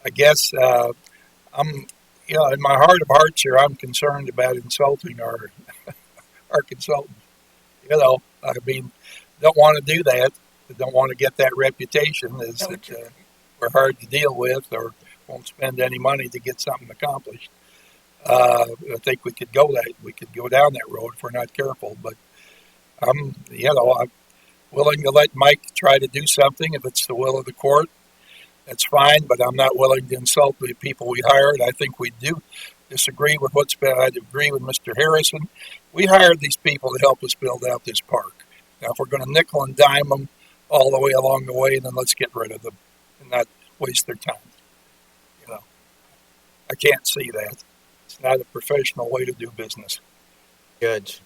I guess I'm, in my heart of hearts here, I'm concerned about insulting our consultant. I mean, don't want to do that. Don't want to get that reputation as that we're hard to deal with or won't spend any money to get something accomplished. I think we could go down that road if we're not careful. But I'm willing to let Mike try to do something if it's the will of the court. That's fine, but I'm not willing to insult the people we hired. I think we do disagree with what's been. I agree with Mr. Harrison. We hired these people to help us build out this park. Now, if we're going to nickel and dime them all the way along the way, then let's get rid of them and not waste their time. I can't see that. It's not a professional way to do business. Judge.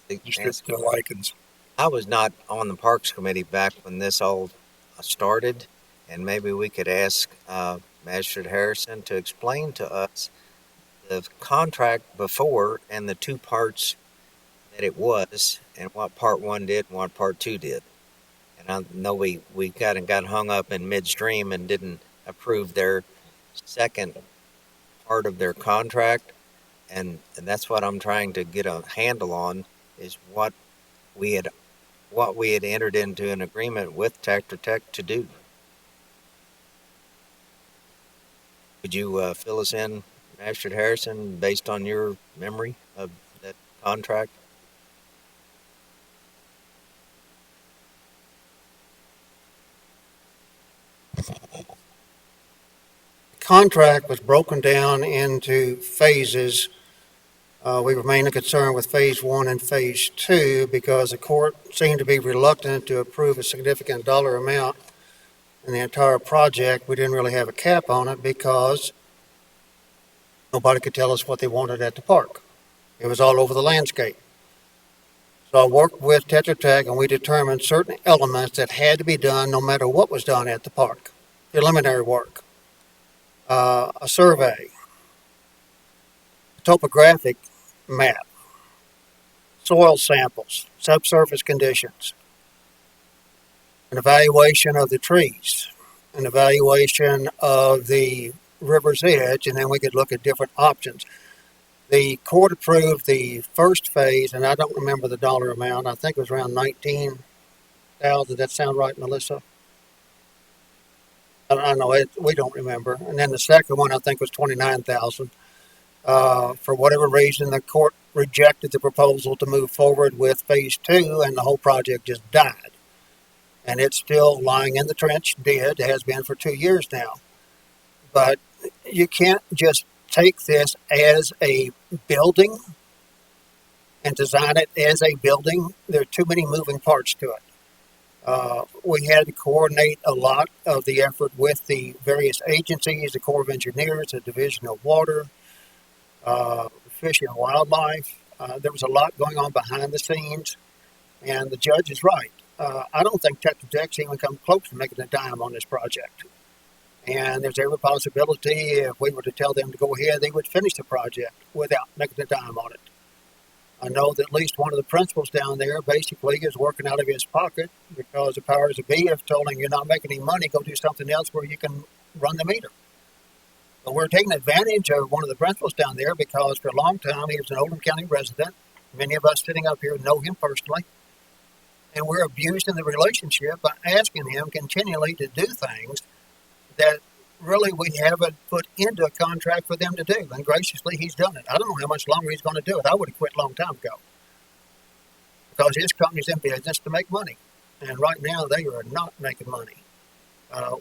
Mr. Likens. I was not on the Parks Committee back when this all started, and maybe we could ask Magistrate Harrison to explain to us the contract before and the two parts that it was and what part one did and what part two did. And I know we got hung up in midstream and didn't approve their second part of their contract. And that's what I'm trying to get a handle on is what we had entered into an agreement with Tetra Tech to do. Could you fill us in, Magistrate Harrison, based on your memory of that contract? Contract was broken down into phases. We were mainly concerned with phase 1 and phase 2 because the court seemed to be reluctant to approve a significant dollar amount in the entire project. We didn't really have a cap on it because nobody could tell us what they wanted at the park. It was all over the landscape. So I worked with Tetra Tech and we determined certain elements that had to be done no matter what was done at the park. Preliminary work, a survey, a topographic map, soil samples, subsurface conditions, an evaluation of the trees, an evaluation of the river's edge, and then we could look at different options. The court approved the first phase, and I don't remember the dollar amount. I think it was around 19,000. Does that sound right, Melissa? I know we don't remember. And then the second one, I think, was 29,000. For whatever reason, the court rejected the proposal to move forward with phase 2, and the whole project just died. And it's still lying in the trench, dead. It has been for 2 years now. But you can't just take this as a building and design it as a building. There are too many moving parts to it. We had to coordinate a lot of the effort with the various agencies, the Corps of Engineers, the Division of Water, Fish and Wildlife. There was a lot going on behind the scenes, and the judge is right. I don't think Tetra Tech's even come close to making a dime on this project. And there's every possibility if we were to tell them to go ahead, they would finish the project without making a dime on it. I know that at least one of the principals down there basically is working out of his pocket because the powers that be have told him, you're not making any money, go do something else where you can run the meter. But we're taking advantage of one of the principals down there because for a long time he was an Oldham County resident. Many of us sitting up here know him personally. And we're abusing the relationship by asking him continually to do things that really we haven't put into a contract for them to do. And graciously, he's done it. I don't know how much longer he's going to do it. I would have quit a long time ago. Because his company's in business to make money. And right now, they are not making money.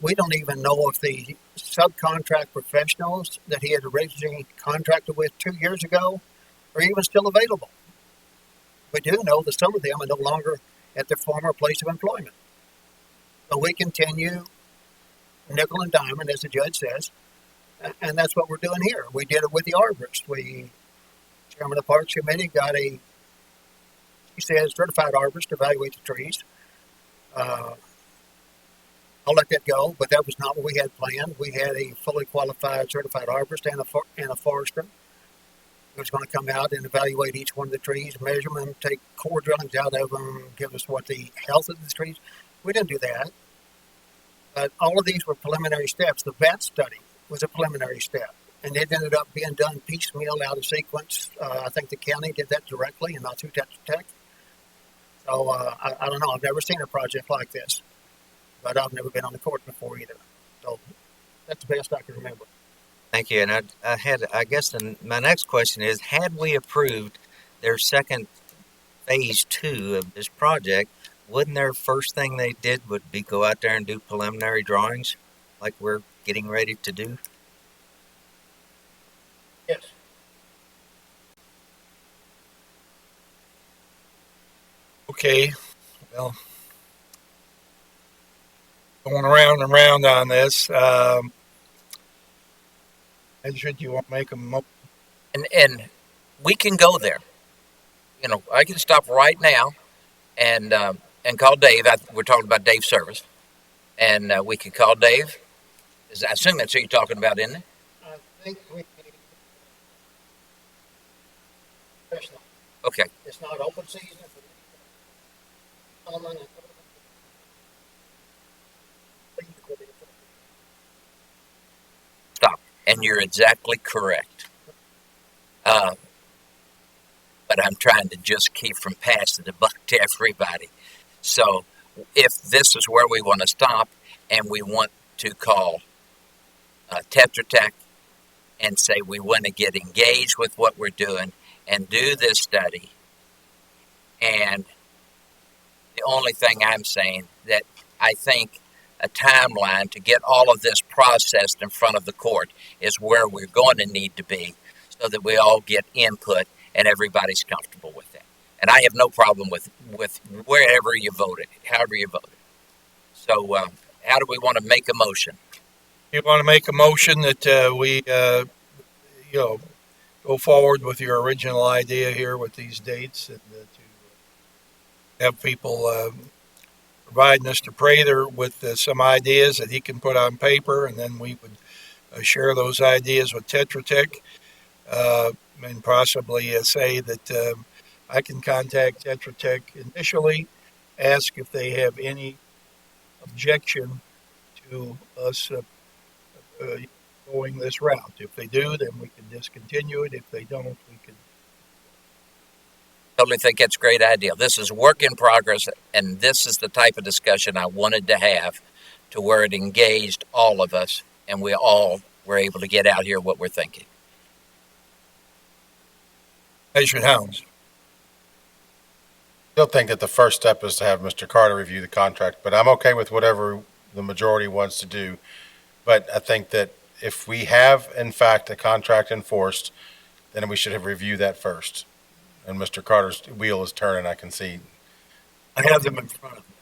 We don't even know if the subcontract professionals that he had originally contracted with 2 years ago are even still available. We do know that some of them are no longer at their former place of employment. So we continue nickel and diamond, as the judge says, and that's what we're doing here. We did it with the arborist. Chairman of the Parks Committee got he says, certified arborist to evaluate the trees. I'll let that go, but that was not what we had planned. We had a fully qualified certified arborist and a forester who was going to come out and evaluate each one of the trees, measure them, take core drillings out of them, give us what the health of the trees. We didn't do that. But all of these were preliminary steps. The bat study was a preliminary step, and it ended up being done piecemeal out of sequence. I think the county did that directly and not through Tetra Tech. So I don't know. I've never seen a project like this, but I've never been on the court before either. So that's the best I can remember. Thank you. And I guess my next question is, had we approved their second phase 2 of this project, wouldn't their first thing they did would be go out there and do preliminary drawings like we're getting ready to do? Yes. Okay, well, going around and around on this. Should you want to make them? And we can go there. You know, I can stop right now and call Dave. We're talking about Dave's service, and we can call Dave. I assume that's who you're talking about, isn't it? I think we need professional. Okay. It's not open season for Stop. And you're exactly correct. But I'm trying to just keep from passing the buck to everybody. So if this is where we want to stop and we want to call Tetra Tech and say we want to get engaged with what we're doing and do this study, and the only thing I'm saying that I think a timeline to get all of this processed in front of the court is where we're going to need to be so that we all get input and everybody's comfortable with that. And I have no problem with wherever you voted, however you voted. So how do we want to make a motion? You want to make a motion that we go forward with your original idea here with these dates and to have people provide Mr. Prather with some ideas that he can put on paper, and then we would share those ideas with Tetra Tech, and possibly say that I can contact Tetra Tech initially, ask if they have any objection to us going this route. If they do, then we can discontinue it. If they don't, we can. Totally think that's a great idea. This is work in progress, and this is the type of discussion I wanted to have, to where it engaged all of us, and we all were able to get out here what we're thinking. Measured hounds. Still think that the first step is to have Mr. Carter review the contract, but I'm okay with whatever the majority wants to do. But I think that if we have, in fact, a contract enforced, then we should have reviewed that first. And Mr. Carter's wheel is turning, I can see. I have them in front of me.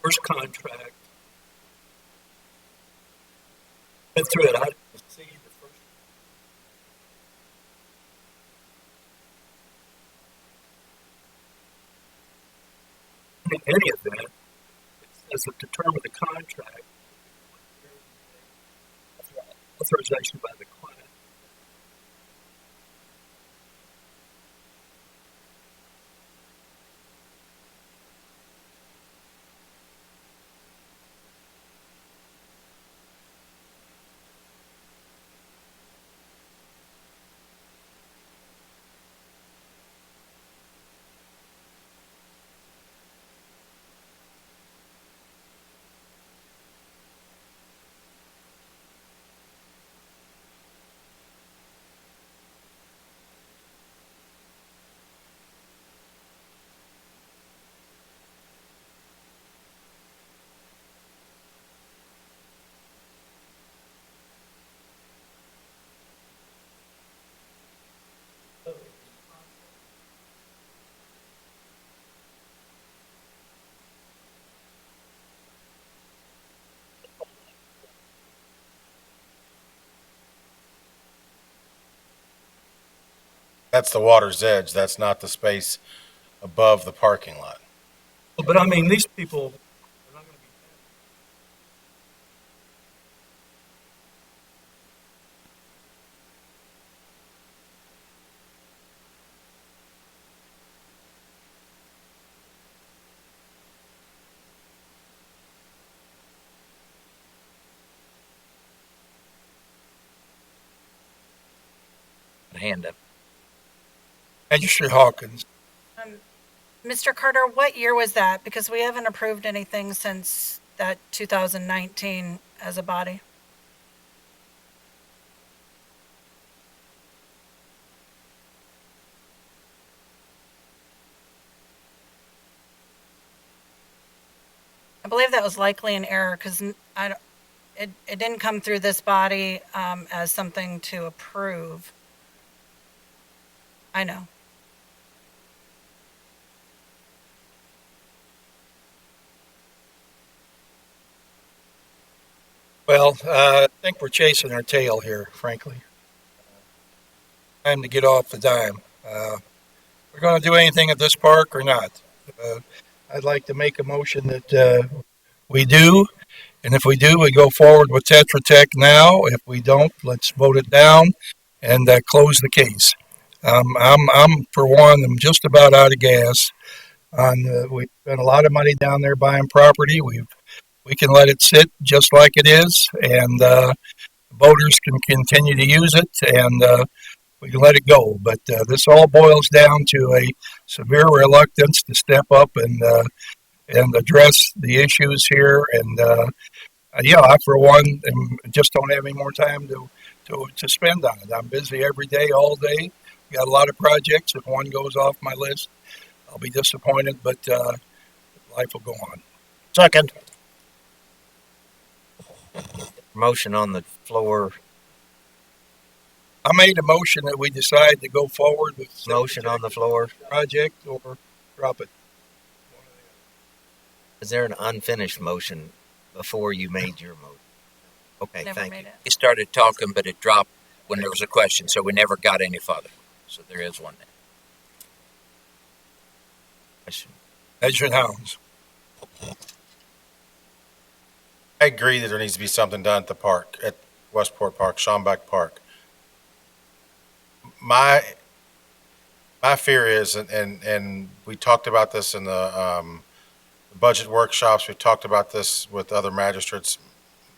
First contract. Went through it. I didn't see the first. In any event, it says that the term of the contract, authorization by the client. That's the water's edge. That's not the space above the parking lot. But I mean, these people are not going to be. Hand up. Magistrate Hawkins. Mr. Carter, what year was that? Because we haven't approved anything since that 2019 as a body. I believe that was likely an error because it didn't come through this body as something to approve. I know. Well, I think we're chasing our tail here, frankly. Time to get off the dime. We're going to do anything at this park or not? I'd like to make a motion that we do, and if we do, we go forward with Tetra Tech now. If we don't, let's vote it down and close the case. I'm for one, I'm just about out of gas. We spent a lot of money down there buying property. We can let it sit just like it is, and voters can continue to use it, and we can let it go. But this all boils down to a severe reluctance to step up and address the issues here. And yeah, I for one just don't have any more time to spend on it. I'm busy every day, all day. Got a lot of projects. If one goes off my list, I'll be disappointed, but life will go on. Second. Motion on the floor. I made a motion that we decide to go forward with Motion on the floor. project or drop it. Is there an unfinished motion before you made your motion? Okay, Never thank made you. it. He started talking, but it dropped when there was a question, so we never got any further. So there is one there. Question. Measured hounds. I agree that there needs to be something done at the park, at Westport Park, Schombeck Park. My fear is, and we talked about this in the budget workshops. We talked about this with other magistrates.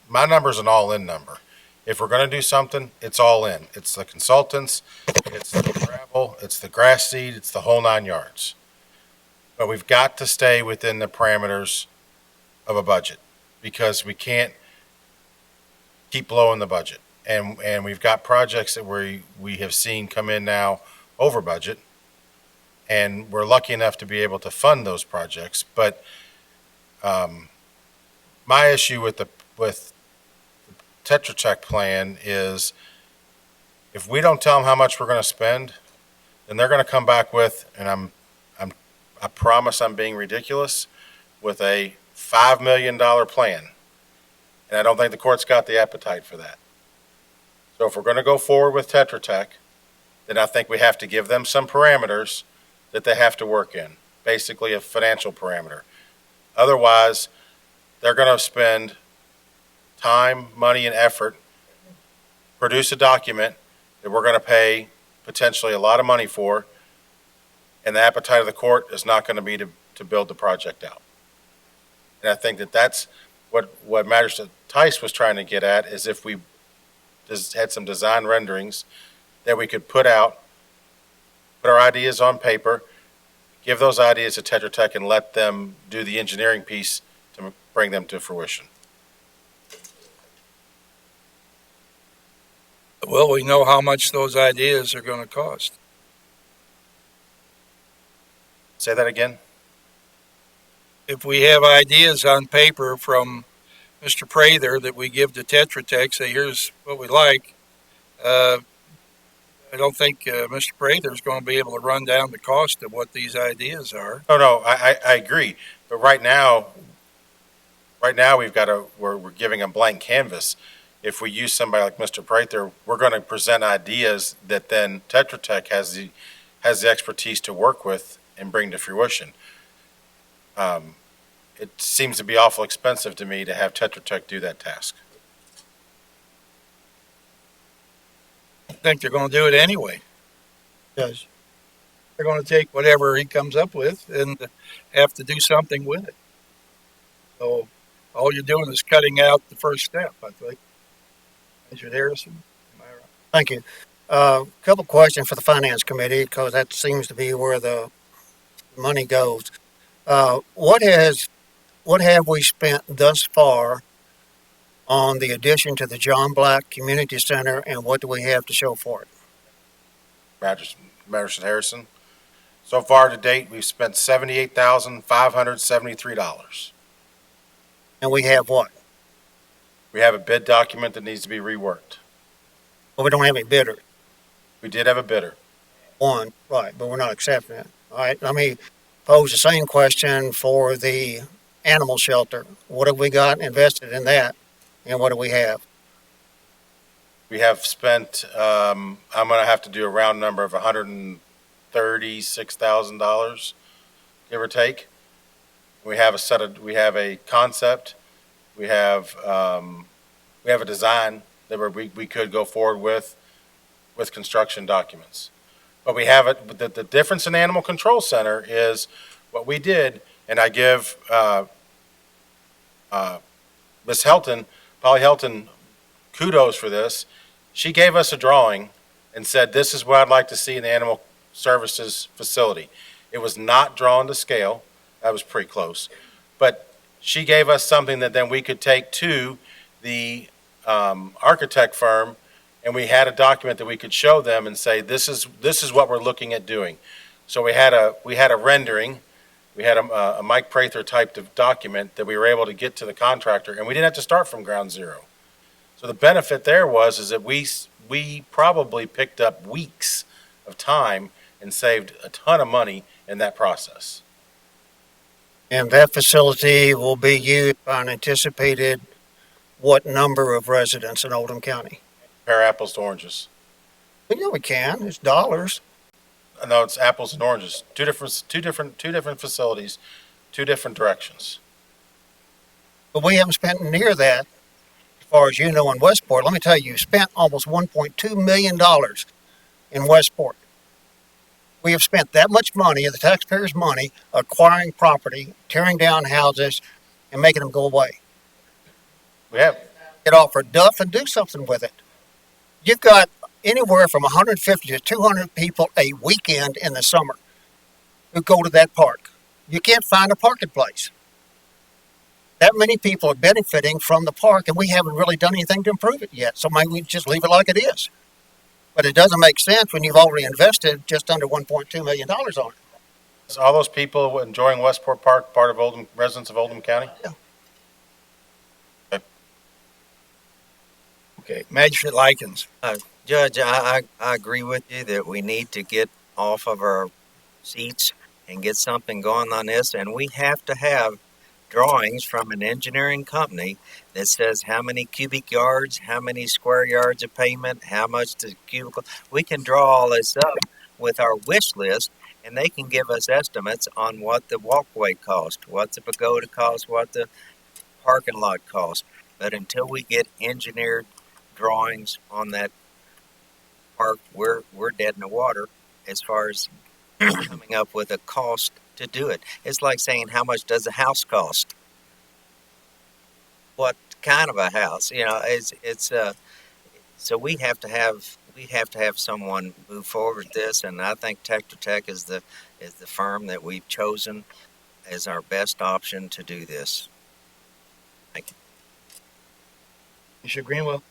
My number's an all-in number. If we're going to do something, it's all in. It's the consultants, it's the gravel, it's the grass seed, it's the whole 9 yards. But we've got to stay within the parameters of a budget because we can't keep blowing the budget. And we've got projects that we have seen come in now over budget, and we're lucky enough to be able to fund those projects. But my issue with the Tetra Tech plan is if we don't tell them how much we're going to spend, then they're going to come back with, and I promise I'm being ridiculous, with a $5 million plan. And I don't think the court's got the appetite for that. So if we're going to go forward with Tetra Tech, then I think we have to give them some parameters that they have to work in, basically a financial parameter. Otherwise, they're going to spend time, money, and effort, produce a document that we're going to pay potentially a lot of money for, and the appetite of the court is not going to be to build the project out. And I think that that's what Magistrate Tice was trying to get at, is if we just had some design renderings that we could put out, put our ideas on paper, give those ideas to Tetra Tech, and let them do the engineering piece to bring them to fruition. Well, we know how much those ideas are going to cost. Say that again? If we have ideas on paper from Mr. Prather that we give to Tetra Tech, say, here's what we like, I don't think Mr. Prather is going to be able to run down the cost of what these ideas are. No, I agree. But right now we're giving a blank canvas. If we use somebody like Mr. Prather, we're going to present ideas that then Tetra Tech has the expertise to work with and bring to fruition. It seems to be awful expensive to me to have Tetra Tech do that task. I think they're going to do it anyway. Yes. They're going to take whatever he comes up with and have to do something with it. So all you're doing is cutting out the first step, I think. Mr. Harrison, am I right? Thank you. Couple questions for the Finance Committee, because that seems to be where the money goes. What have we spent thus far on the addition to the John Black Community Center, and what do we have to show for it? Magistrate Harrison. So far to date, we've spent $78,573. And we have what? We have a bid document that needs to be reworked. Well, we don't have any bidder. We did have a bidder. One, right, but we're not accepting it. All right, let me pose the same question for the animal shelter. What have we got invested in that, and what do we have? We have spent, I'm going to have to do a round number of $136,000, give or take. We have a concept. We have a design that we could go forward with construction documents. But we have it. The difference in Animal Control Center is what we did, and I give Miss Helton, Polly Helton, kudos for this. She gave us a drawing and said, this is what I'd like to see in the animal services facility. It was not drawn to scale. That was pretty close. But she gave us something that then we could take to the architect firm, and we had a document that we could show them and say, this is what we're looking at doing. So we had a rendering. We had a Mike Prather type of document that we were able to get to the contractor, and we didn't have to start from ground zero. So the benefit there is that we probably picked up weeks of time and saved a ton of money in that process. And that facility will be used by an anticipated what number of residents in Oldham County? Compare apples to oranges. Well, yeah, we can. It's dollars. No, it's apples and oranges. Two different facilities. two different directions. But we haven't spent near that, as far as you know, in Westport. Let me tell you, you spent almost $1.2 million in Westport. We have spent that much money, the taxpayers' money, acquiring property, tearing down houses, and making them go away. We have. Get off our duff and do something with it. You've got anywhere from 150 to 200 people a weekend in the summer who go to that park. You can't find a parking place. That many people are benefiting from the park, and we haven't really done anything to improve it yet. So maybe we just leave it like it is. But it doesn't make sense when you've already invested just under $1.2 million on it. Is all those people enjoying Westport Park part of Oldham, residents of Oldham County? Yeah. Okay, Magistrate Likens. Judge, I agree with you that we need to get off of our seats and get something going on this, and we have to have drawings from an engineering company that says how many cubic yards, how many square yards of pavement, how much the cubicle. We can draw all this up with our wish list, and they can give us estimates on what the walkway cost, what the pagoda cost, what the parking lot cost. But until we get engineered drawings on that park, we're dead in the water as far as coming up with a cost to do it. It's like saying, how much does a house cost? What kind of a house? You know, it's so we have to have someone move forward with this, and I think Tetra Tech is the firm that we've chosen as our best option to do this. Thank you. Mr. Greenwell.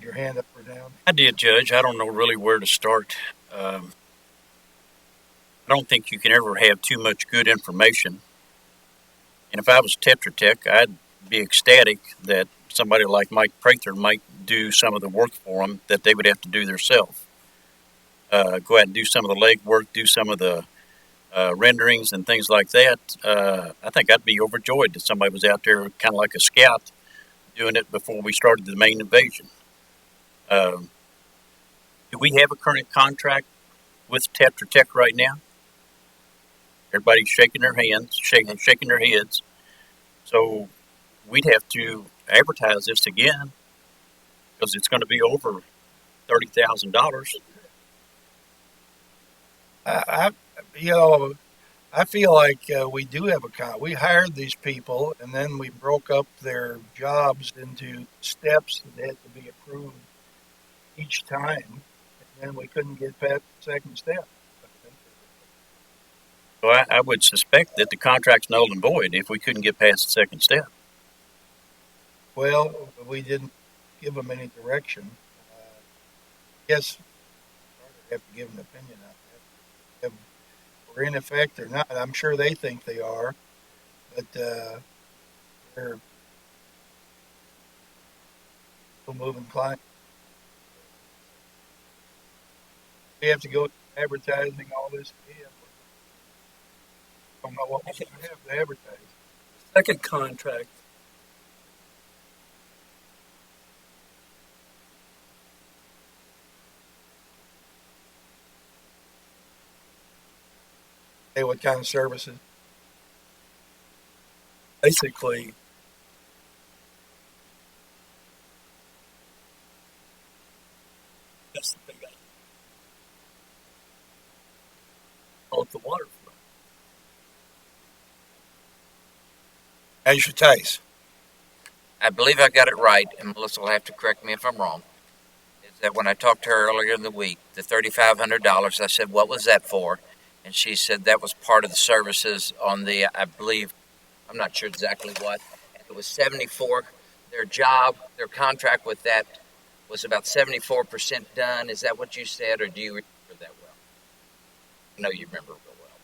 Your hand up or down? I did, Judge. I don't know really where to start. I don't think you can ever have too much good information. And if I was Tetra Tech, I'd be ecstatic that somebody like Mike Prather might do some of the work for them that they would have to do themselves. Go out and do some of the legwork, do some of the renderings and things like that. I think I'd be overjoyed that somebody was out there kind of like a scout doing it before we started the main invasion. Do we have a current contract with Tetra Tech right now? Everybody's shaking their hands, shaking their heads. So we'd have to advertise this again because it's going to be over $30,000. I feel like we do have we hired these people, and then we broke up their jobs into steps that had to be approved each time, and then we couldn't get past the second step. So I would suspect that the contract's null and void if we couldn't get past the second step. Well, we didn't give them any direction. Yes, I have to give an opinion on that. If we're in effect or not, I'm sure they think they are, but they're still moving client. We have to go advertising all this again. I don't know what we have to advertise. Second contract. Hey, what kind of services? Basically, that's the thing. Call it the water flow. Measure Tice. I believe I got it right, and Melissa will have to correct me if I'm wrong. Is that when I talked to her earlier in the week, the $3,500, I said, what was that for? And she said that was part of the services on the, I believe, I'm not sure exactly what. And it was 74. Their contract with that was about 74% done. Is that what you said, or do you remember that well? I know you remember real well.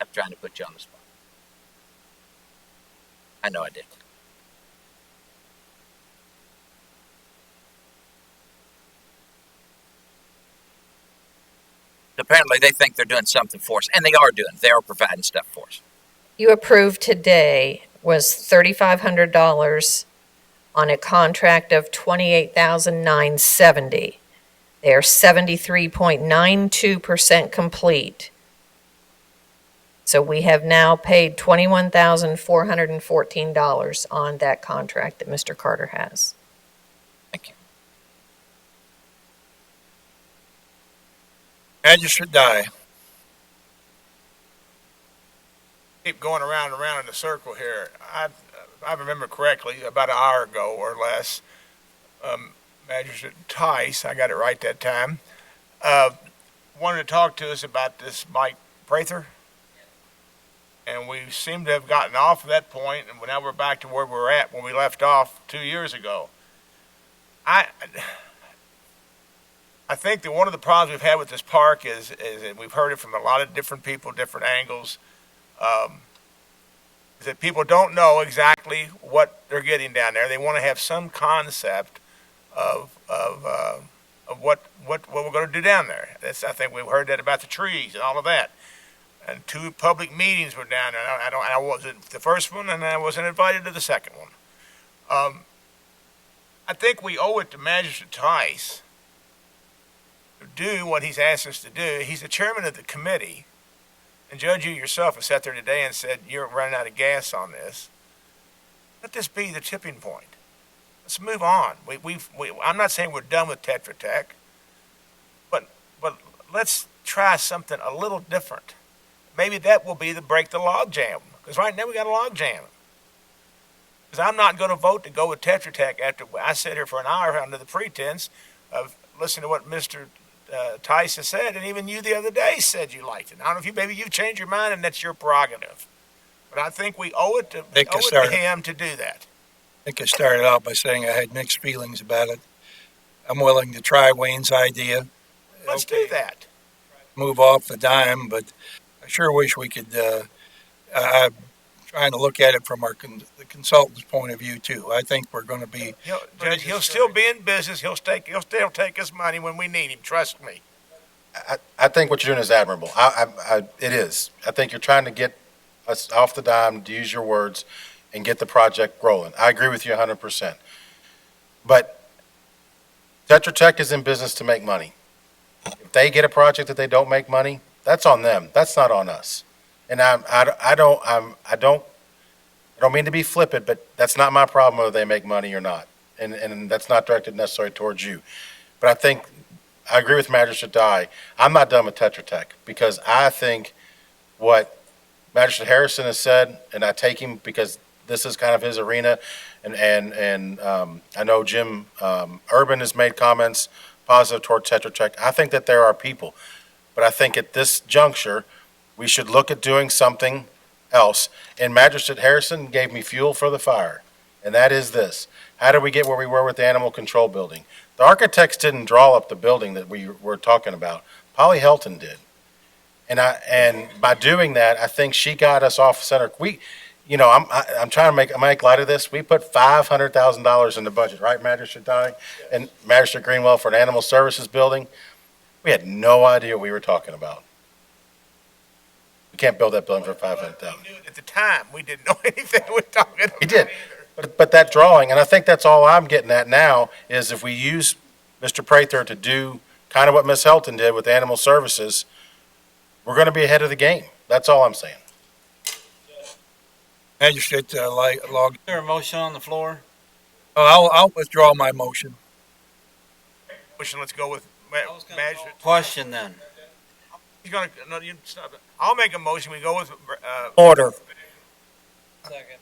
I'm trying to put you on the spot. I know I did. Apparently they think they're doing something for us, and they are doing. They are providing stuff for us. You approved today was $3,500 on a contract of $28,970. They are 73.92% complete. So we have now paid $21,414 on that contract that Mr. Carter has. Thank you. Magistrate Dye. Keep going around and around in the circle here. I remember correctly, about an hour ago or less, Magistrate Tice, I got it right that time, wanted to talk to us about this Mike Prather. And we seem to have gotten off of that point, and now we're back to where we were at when we left off 2 years ago. I think that one of the problems we've had with this park is and we've heard it from a lot of different people, different angles, is that people don't know exactly what they're getting down there. They want to have some concept of what we're going to do down there. I think we've heard that about the trees and all of that. And 2 public meetings were down there. I wasn't the first one, and I wasn't invited to the second one. I think we owe it to Magistrate Tice to do what he's asked us to do. He's the chairman of the committee. And Judge, you yourself have sat there today and said you're running out of gas on this. Let this be the tipping point. Let's move on. I'm not saying we're done with Tetra Tech, but let's try something a little different. Maybe that will be the break the log jam. Because right now we got a log jam. Because I'm not going to vote to go with Tetra Tech after I sat here for an hour under the pretense of listening to what Mr. Tice has said, and even you the other day said you liked it. I don't know if maybe you've changed your mind, and that's your prerogative. But I think we owe it to him to do that. I think I started out by saying I had mixed feelings about it. I'm willing to try Wayne's idea. Let's do that. Move off the dime, but I sure wish we could. I'm trying to look at it from the consultant's point of view too. I think we're going to be. He'll still be in business. He'll still take his money when we need him. Trust me. I think what you're doing is admirable. It is. I think you're trying to get us off the dime, to use your words, and get the project rolling. I agree with you 100%. But Tetra Tech is in business to make money. If they get a project that they don't make money, that's on them. That's not on us. And I don't mean to be flippant, but that's not my problem whether they make money or not. And that's not directed necessarily towards you. But I think I agree with Magistrate Dye. I'm not done with Tetra Tech because I think what Magistrate Harrison has said, and I take him because this is kind of his arena, and I know Jim Urban has made comments positive toward Tetra Tech. I think that there are people, but I think at this juncture, we should look at doing something else. And Magistrate Harrison gave me fuel for the fire, and that is this. How did we get where we were with the animal control building? The architects didn't draw up the building that we were talking about. Polly Helton did. And by doing that, I think she got us off center. I'm trying to make light of this. We put $500,000 in the budget, right, Magistrate Dye? And Magistrate Greenwell for an animal services building. We had no idea what we were talking about. We can't build that building for $500,000. At the time, we didn't know anything we were talking about. We did. But that drawing, and I think that's all I'm getting at now, is if we use Mr. Prather to do kind of what Ms. Helton did with animal services, we're going to be ahead of the game. That's all I'm saying. Magistrate log. Is there a motion on the floor? I'll withdraw my motion. Let's go with Magistrate. Question then. He's going to. No, you stop it. I'll make a motion. We go with. Order. Second.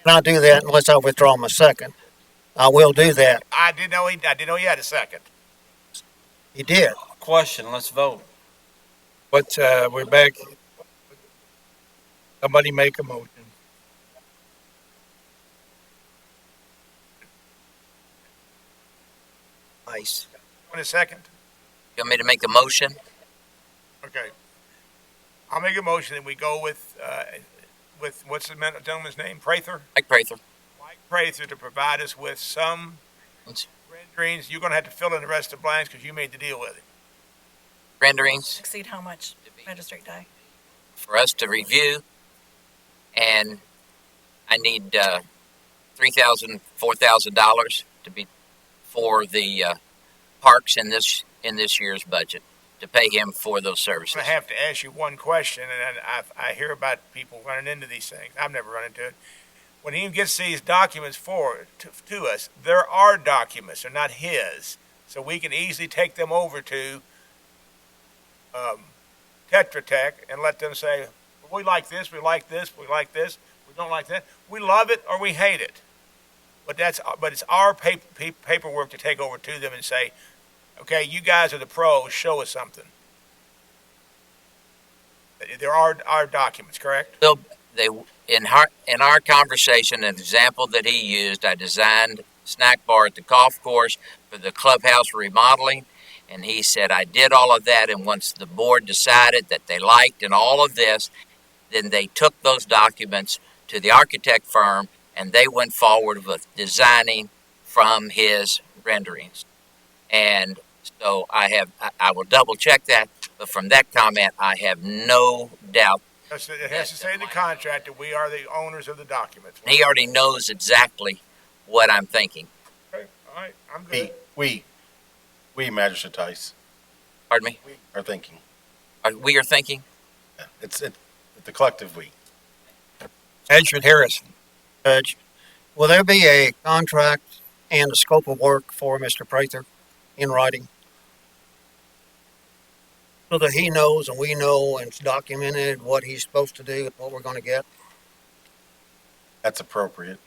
Can I do that unless I withdraw my second? I will do that. I didn't know he had a second. He did. Question. Let's vote. But we're back. Somebody make a motion. Nice. Want a second? You want me to make a motion? Okay. I'll make a motion that we go with what's the gentleman's name? Prather? Mike Prather. Mike Prather to provide us with some renderings. You're going to have to fill in the rest of the blanks because you made the deal with it. Renderings Exceed how much, Magistrate Dye? for us to review, and I need $3,000, $4,000 to be for the parks in this year's budget to pay him for those I'm services. going to have to ask you one question, and I hear about people running into these things. I've never run into it. When he gets these documents to us, there are documents. They're not his. So we can easily take them over to Tetra Tech and let them say, we like this, we like this, we like this, we don't like that. We love it or we hate it. But it's our paperwork to take over to them and say, okay, you guys are the pros, show us something. There are documents, correct? So in our conversation, an example that he used, I designed a snack bar at the golf course for the clubhouse remodeling, and he said I did all of that, and once the board decided that they liked and all of this, then they took those documents to the architect firm, and they went forward with designing from his renderings. And so I will double check that, but from that comment, I have no doubt. It has to say in the contract that we are the owners of the documents. He already knows exactly what I'm thinking. Okay, all right, I'm good. We, Magistrate Tice. Pardon me? Are thinking. We are thinking? It's the collective we. Magistrate Harrison. Judge, will there be a contract and a scope of work for Mr. Prather in writing? So that he knows and we know and it's documented what he's supposed to do and what we're going to get? That's appropriate.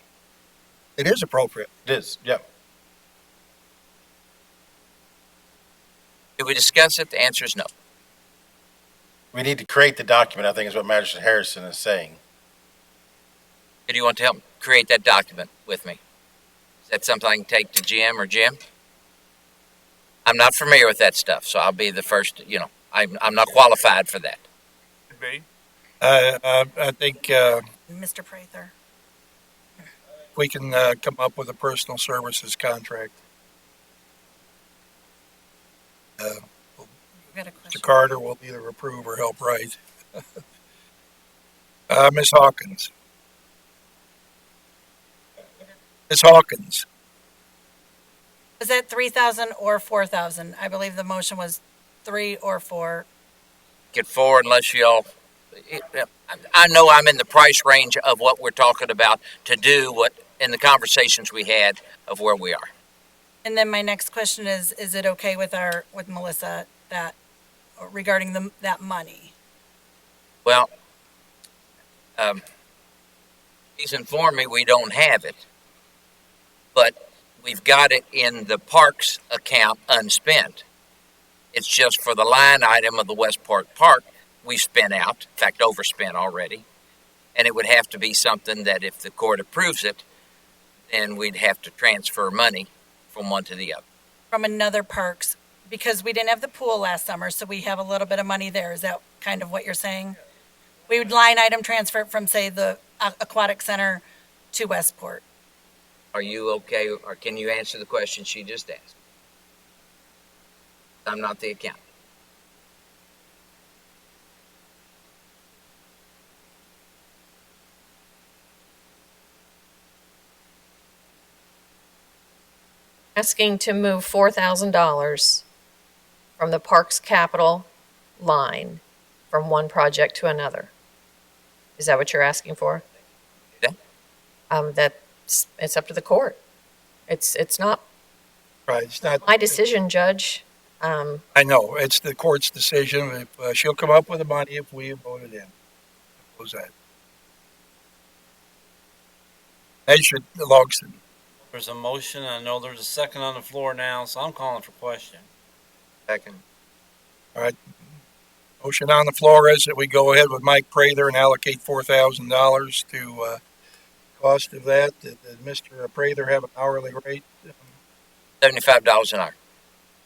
It is appropriate. It is, yeah. Did we discuss it? The answer is no. We need to create the document, I think is what Magistrate Harrison is saying. Do you want to help create that document with me? Is that something I can take to Jim or Jim? I'm not familiar with that stuff, so I'll be the first, I'm not qualified for that. Could be. I think Mr. Prather. we can come up with a personal services contract. Mr. Carter will either approve or help write. Ms. Hawkins. Ms. Hawkins. Was that 3,000 or 4,000? I believe the motion was 3 or 4. Get forward unless y'all. I know I'm in the price range of what we're talking about to do what in the conversations we had of where we are. And then my next question is it okay with Melissa that regarding that money? Well, he's informed me we don't have it, but we've got it in the parks account unspent. It's just for the line item of the Westport Park we spent out, in fact, overspent already. And it would have to be something that if the court approves it, then we'd have to transfer money from one to the other. From another parks, because we didn't have the pool last summer, so we have a little bit of money there. Is that kind of what you're saying? We would line item transfer it from, say, the aquatic center to Westport. Are you okay, or can you answer the question she just asked? I'm not the accountant. Asking to move $4,000 from the Parks Capital line from one project to another. Is that what you're asking for? Yeah. It's up to the court. It's not Right. It's not my decision, Judge. I know it's the court's decision. If she'll come up with the money, if we vote it in, what was that? Magistrate Logston. There's a motion. I know there's a second on the floor now, so I'm calling for question. Second. All right. Motion on the floor is that we go ahead with Mike Prather and allocate $4,000 to cost of that. Did Mr. Prather have an hourly rate? $75 an hour.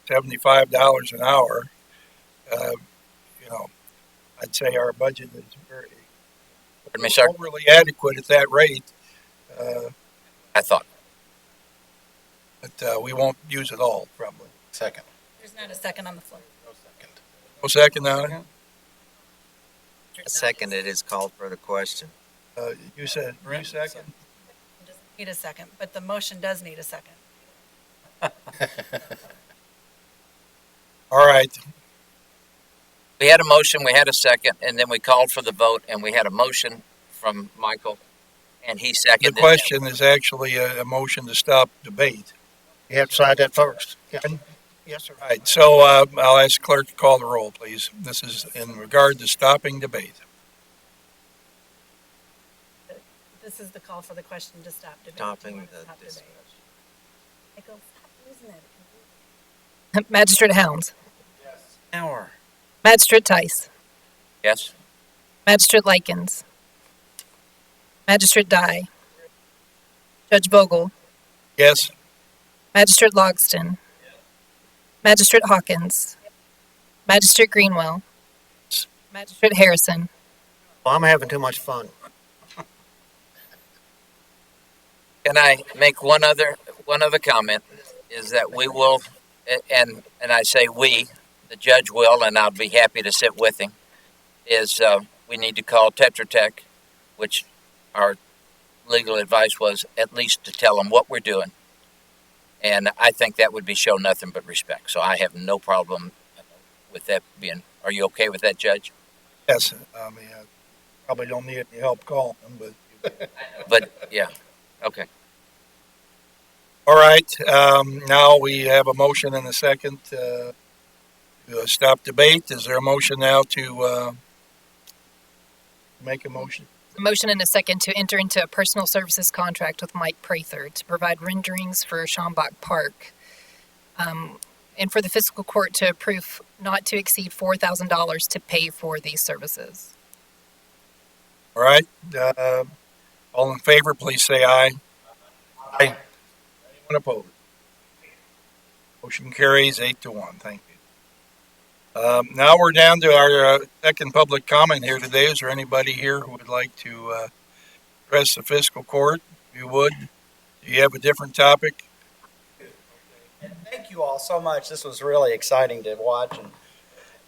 $75 an hour. I'd say our budget is very overly adequate at that rate. I thought. But we won't use it all, probably. Second. There's not a second on the floor. No second on it? A second, it is called for the question. You said you second? It doesn't need a second, but the motion does need a second. All right. We had a motion, we had a second, and then we called for the vote, and we had a motion from Michael, and he The seconded it. question is actually a motion to stop debate. You have to decide that first. Yeah. Yes, sir. All right, so I'll ask clerk to call the roll, please. This is in regard to stopping debate. This is the call for the question to stop debate. Stopping the Stop discussion. debate. Michael, stop using that. Magistrate Helms. Hour. Magistrate Tice. Yes? Magistrate Likens. Magistrate Dye. Judge Vogel. Yes? Magistrate Logston. Magistrate Hawkins. Magistrate Greenwell. Magistrate Harrison. Well, I'm having too much fun. Can I make one other comment? Is that we will, and I say we, the judge will, and I'll be happy to sit with him. Is we need to call Tetra Tech, which our legal advice was at least to tell them what we're doing, and I think that would be show nothing but respect. So I have no problem with that being. Are you okay with that, Judge? Yes. I mean, I probably don't need any help calling them, but. But yeah, okay. All right. Now we have a motion and a second to stop debate. Is there a motion now to make a motion? A motion and a second to enter into a personal services contract with Mike Prather to provide renderings for Schambach Park, and for the fiscal court to approve not to exceed $4,000 to pay for these services. All right. All in favor, please say aye. Aye. Anyone opposed? Motion carries 8-1. Thank you. Now we're down to our second public comment here today. Is there anybody here who would like to address the fiscal court? If you would, do you have a different topic? And thank you all so much. This was really exciting to watch, and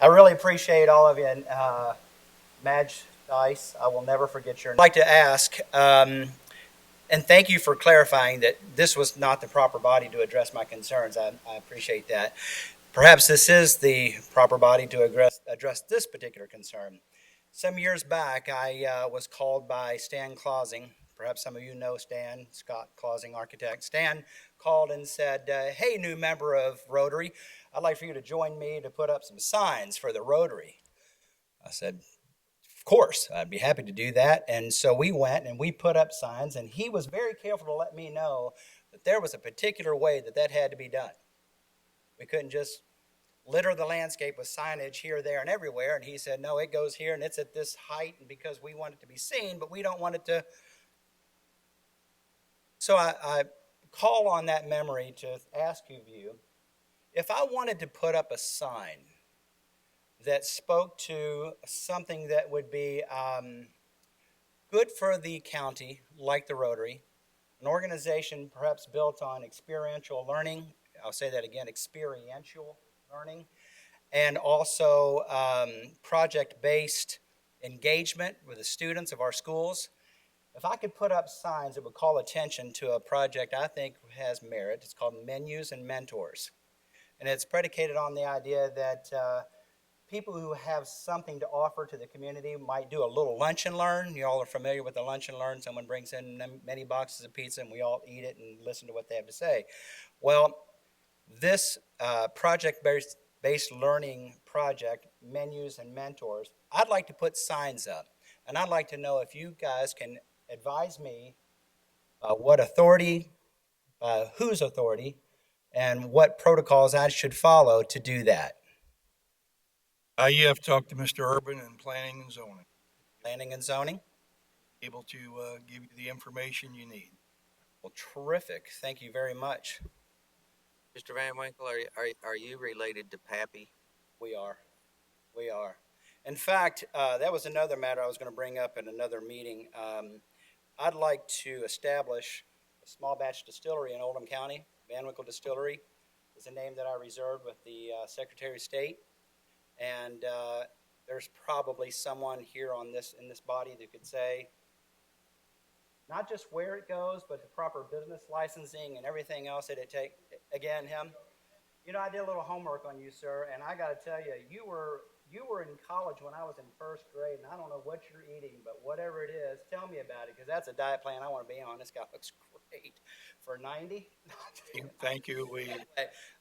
I really appreciate all of you. And Madge Dice, I will never forget your name. I'd like to ask, and thank you for clarifying that this was not the proper body to address my concerns. I appreciate that. Perhaps this is the proper body to address this particular concern. Some years back, I was called by Stan Clausing. Perhaps some of you know Stan, Scott Clausing, architect. Stan called and said, hey, new member of Rotary, I'd like for you to join me to put up some signs for the Rotary. I said, of course, I'd be happy to do that. And so we went and we put up signs, and he was very careful to let me know that there was a particular way that had to be done. We couldn't just litter the landscape with signage here, there, and everywhere. And he said, no, it goes here and it's at this height, and because we want it to be seen, but we don't want it to. So I call on that memory to ask you, if I wanted to put up a sign that spoke to something that would be good for the county, like the Rotary, an organization perhaps built on experiential learning, I'll say that again, experiential learning, and also project-based engagement with the students of our schools. If I could put up signs that would call attention to a project I think has merit, it's called Menus and Mentors. And it's predicated on the idea that people who have something to offer to the community might do a little lunch and learn. You all are familiar with the lunch and learn. Someone brings in many boxes of pizza and we all eat it and listen to what they have to say. Well, this project-based learning project, Menus and Mentors, I'd like to put signs up. And I'd like to know if you guys can advise me what authority, whose authority, and what protocols I should follow to do that. You have talked to Mr. Urban in Planning and Zoning. Planning and Zoning? Able to give you the information you need. Well, terrific. Thank you very much. Mr. Van Winkle, are you related to Pappy? We are. We are. In fact, that was another matter I was going to bring up in another meeting. I'd like to establish a small batch distillery in Oldham County. Van Winkle Distillery is a name that I reserved with the Secretary of State. And there's probably someone here in this body that could say, not just where it goes, but the proper business licensing and everything else that it takes. Again, him. You know, I did a little homework on you, sir, and I got to tell you, you were in college when I was in first grade, and I don't know what you're eating, but whatever it is, tell me about it, because that's a diet plan I want to be on. This guy looks great for 90. Thank you. Anyway,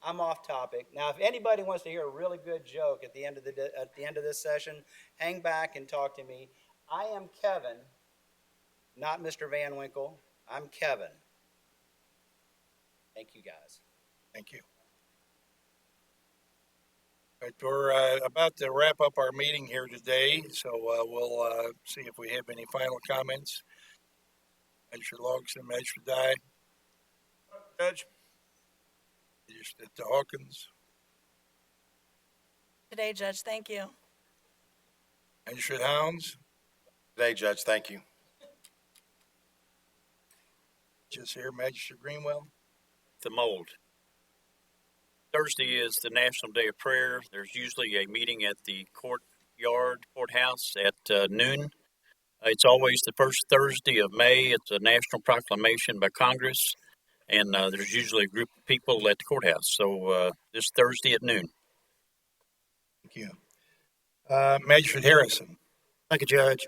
I'm off topic. Now, if anybody wants to hear a really good joke at the end of this session, hang back and talk to me. I am Kevin, not Mr. Van Winkle. I'm Kevin. Thank you, guys. Thank you. All right, we're about to wrap up our meeting here today, so we'll see if we have any final comments. Measure Logs and Measure Die. Judge. Magistrate Hawkins. Today, Judge, thank you. Magistrate Hounds. Today, Judge, thank you. Just here, Magistrate Greenwell. The mold. Thursday is the National Day of Prayer. There's usually a meeting at the courthouse at noon. It's always the first Thursday of May. It's a national proclamation by Congress, and there's usually a group of people at the courthouse. So this Thursday at noon. Thank you. Magistrate Harrison. Thank you, Judge.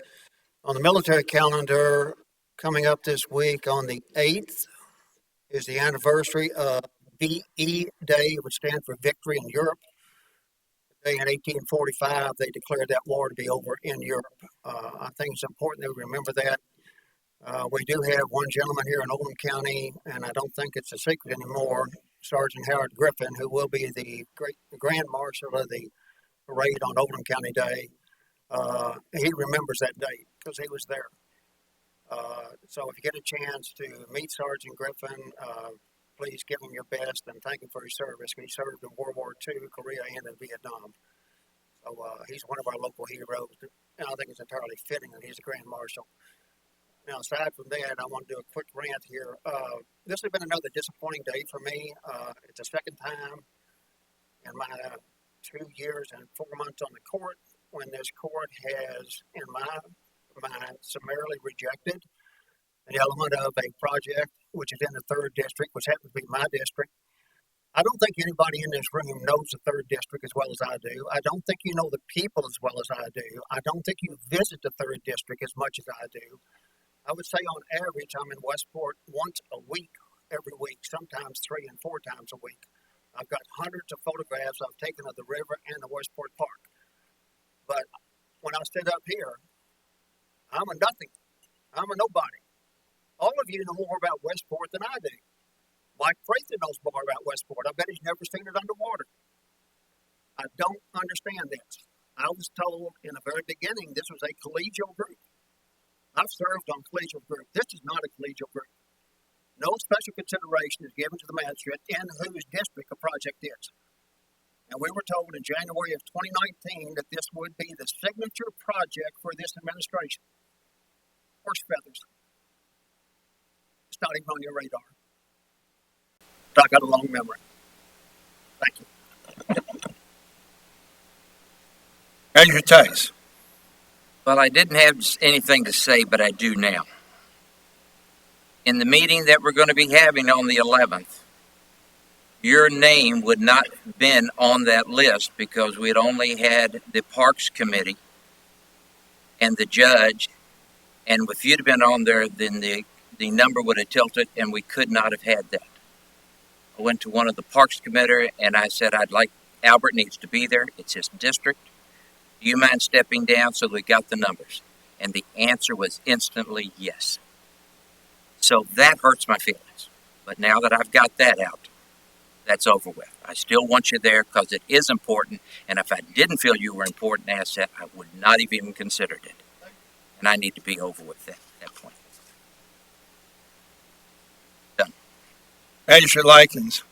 On the military calendar, coming up this week on the 8th is the anniversary of VE Day, which stands for Victory in Europe. The day in 1845, they declared that war to be over in Europe. I think it's important that we remember that. We do have one gentleman here in Oldham County, and I don't think it's a secret anymore, Sergeant Howard Griffin, who will be the Grand Marshal of the parade on Oldham County Day. He remembers that date because he was there. So if you get a chance to meet Sergeant Griffin, please give him your best and thank him for his service. He served in World War II, Korea, and in Vietnam. So he's one of our local heroes, and I think it's entirely fitting that he's a Grand Marshal. Now, aside from that, I want to do a quick rant here. This has been another disappointing day for me. It's the second time in my 2 years and 4 months on the court when this court has, in my mind, summarily rejected an element of a project which is in the 3rd District, which happens to be my district. I don't think anybody in this room knows the 3rd District as well as I do. I don't think you know the people as well as I do. I don't think you visit the 3rd District as much as I do. I would say on average, I'm in Westport once a week, every week, sometimes 3 and 4 times a week. I've got hundreds of photographs I've taken of the river and the Westport Park. But when I stood up here, I'm a nothing. I'm a nobody. All of you know more about Westport than I do. Mike Prather knows more about Westport. I bet he's never seen it underwater. I don't understand this. I was told in the very beginning this was a collegial group. I've served on collegial group. This is not a collegial group. No special consideration is given to the magistrate in whose district a project is. And we were told in January of 2019 that this would be the signature project for this administration. Horse feathers. It's not even on your radar. I got a long memory. Thank you. Measure Tice. Well, I didn't have anything to say, but I do now. In the meeting that we're going to be having on the 11th, your name would not have been on that list because we had only had the Parks Committee and the judge, and if you'd have been on there, then the number would have tilted, and we could not have had that. I went to one of the Parks Committee, and I said, Albert needs to be there. It's his district. Do you mind stepping down so we got the numbers? And the answer was instantly yes. So that hurts my feelings. But now that I've got that out, that's over with. I still want you there because it is important, and if I didn't feel you were an important asset, I would not have even considered it. And I need to be over with that point. Done. Magistrate Likens.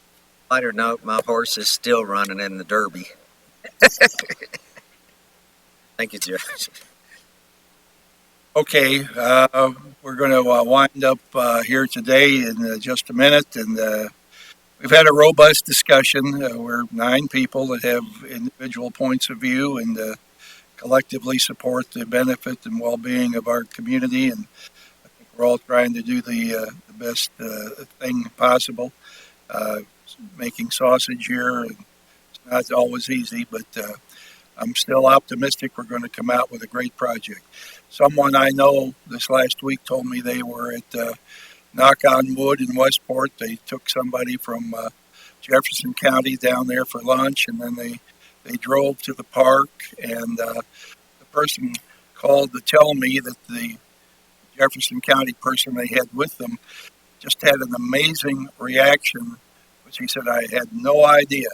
Lighter note, my horse is still running in the Derby. Thank you, Judge. Okay, we're going to wind up here today in just a minute, and we've had a robust discussion. We're 9 people that have individual points of view and collectively support the benefit and well-being of our community, and I think we're all trying to do the best thing possible. Making sausage here, it's not always easy, but I'm still optimistic we're going to come out with a great project. Someone I know this last week told me they were at Knock on Wood in Westport. They took somebody from Jefferson County down there for lunch, and then they drove to the park, and the person called to tell me that the Jefferson County person they had with them just had an amazing reaction, which he said, I had no idea.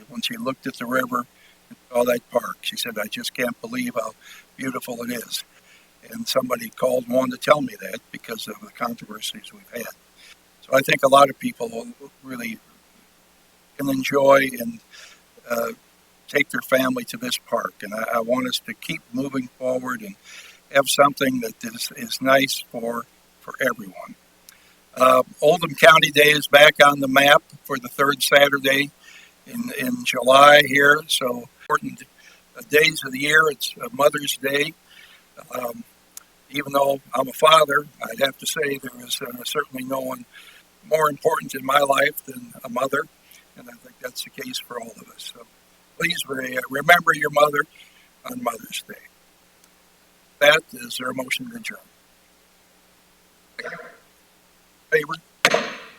When she looked at the river and saw that park, she said, I just can't believe how beautiful it is. And somebody called and wanted to tell me that because of the controversies we've had. So I think a lot of people really can enjoy and take their family to this park. And I want us to keep moving forward and have something that is nice for everyone. Oldham County Day is back on the map for the third Saturday in July here. So important days of the year. It's Mother's Day. Even though I'm a father, I'd have to say there is certainly no one more important in my life than a mother, and I think that's the case for all of us. So please remember your mother on Mother's Day. That is there a motion to adjourn? Favor?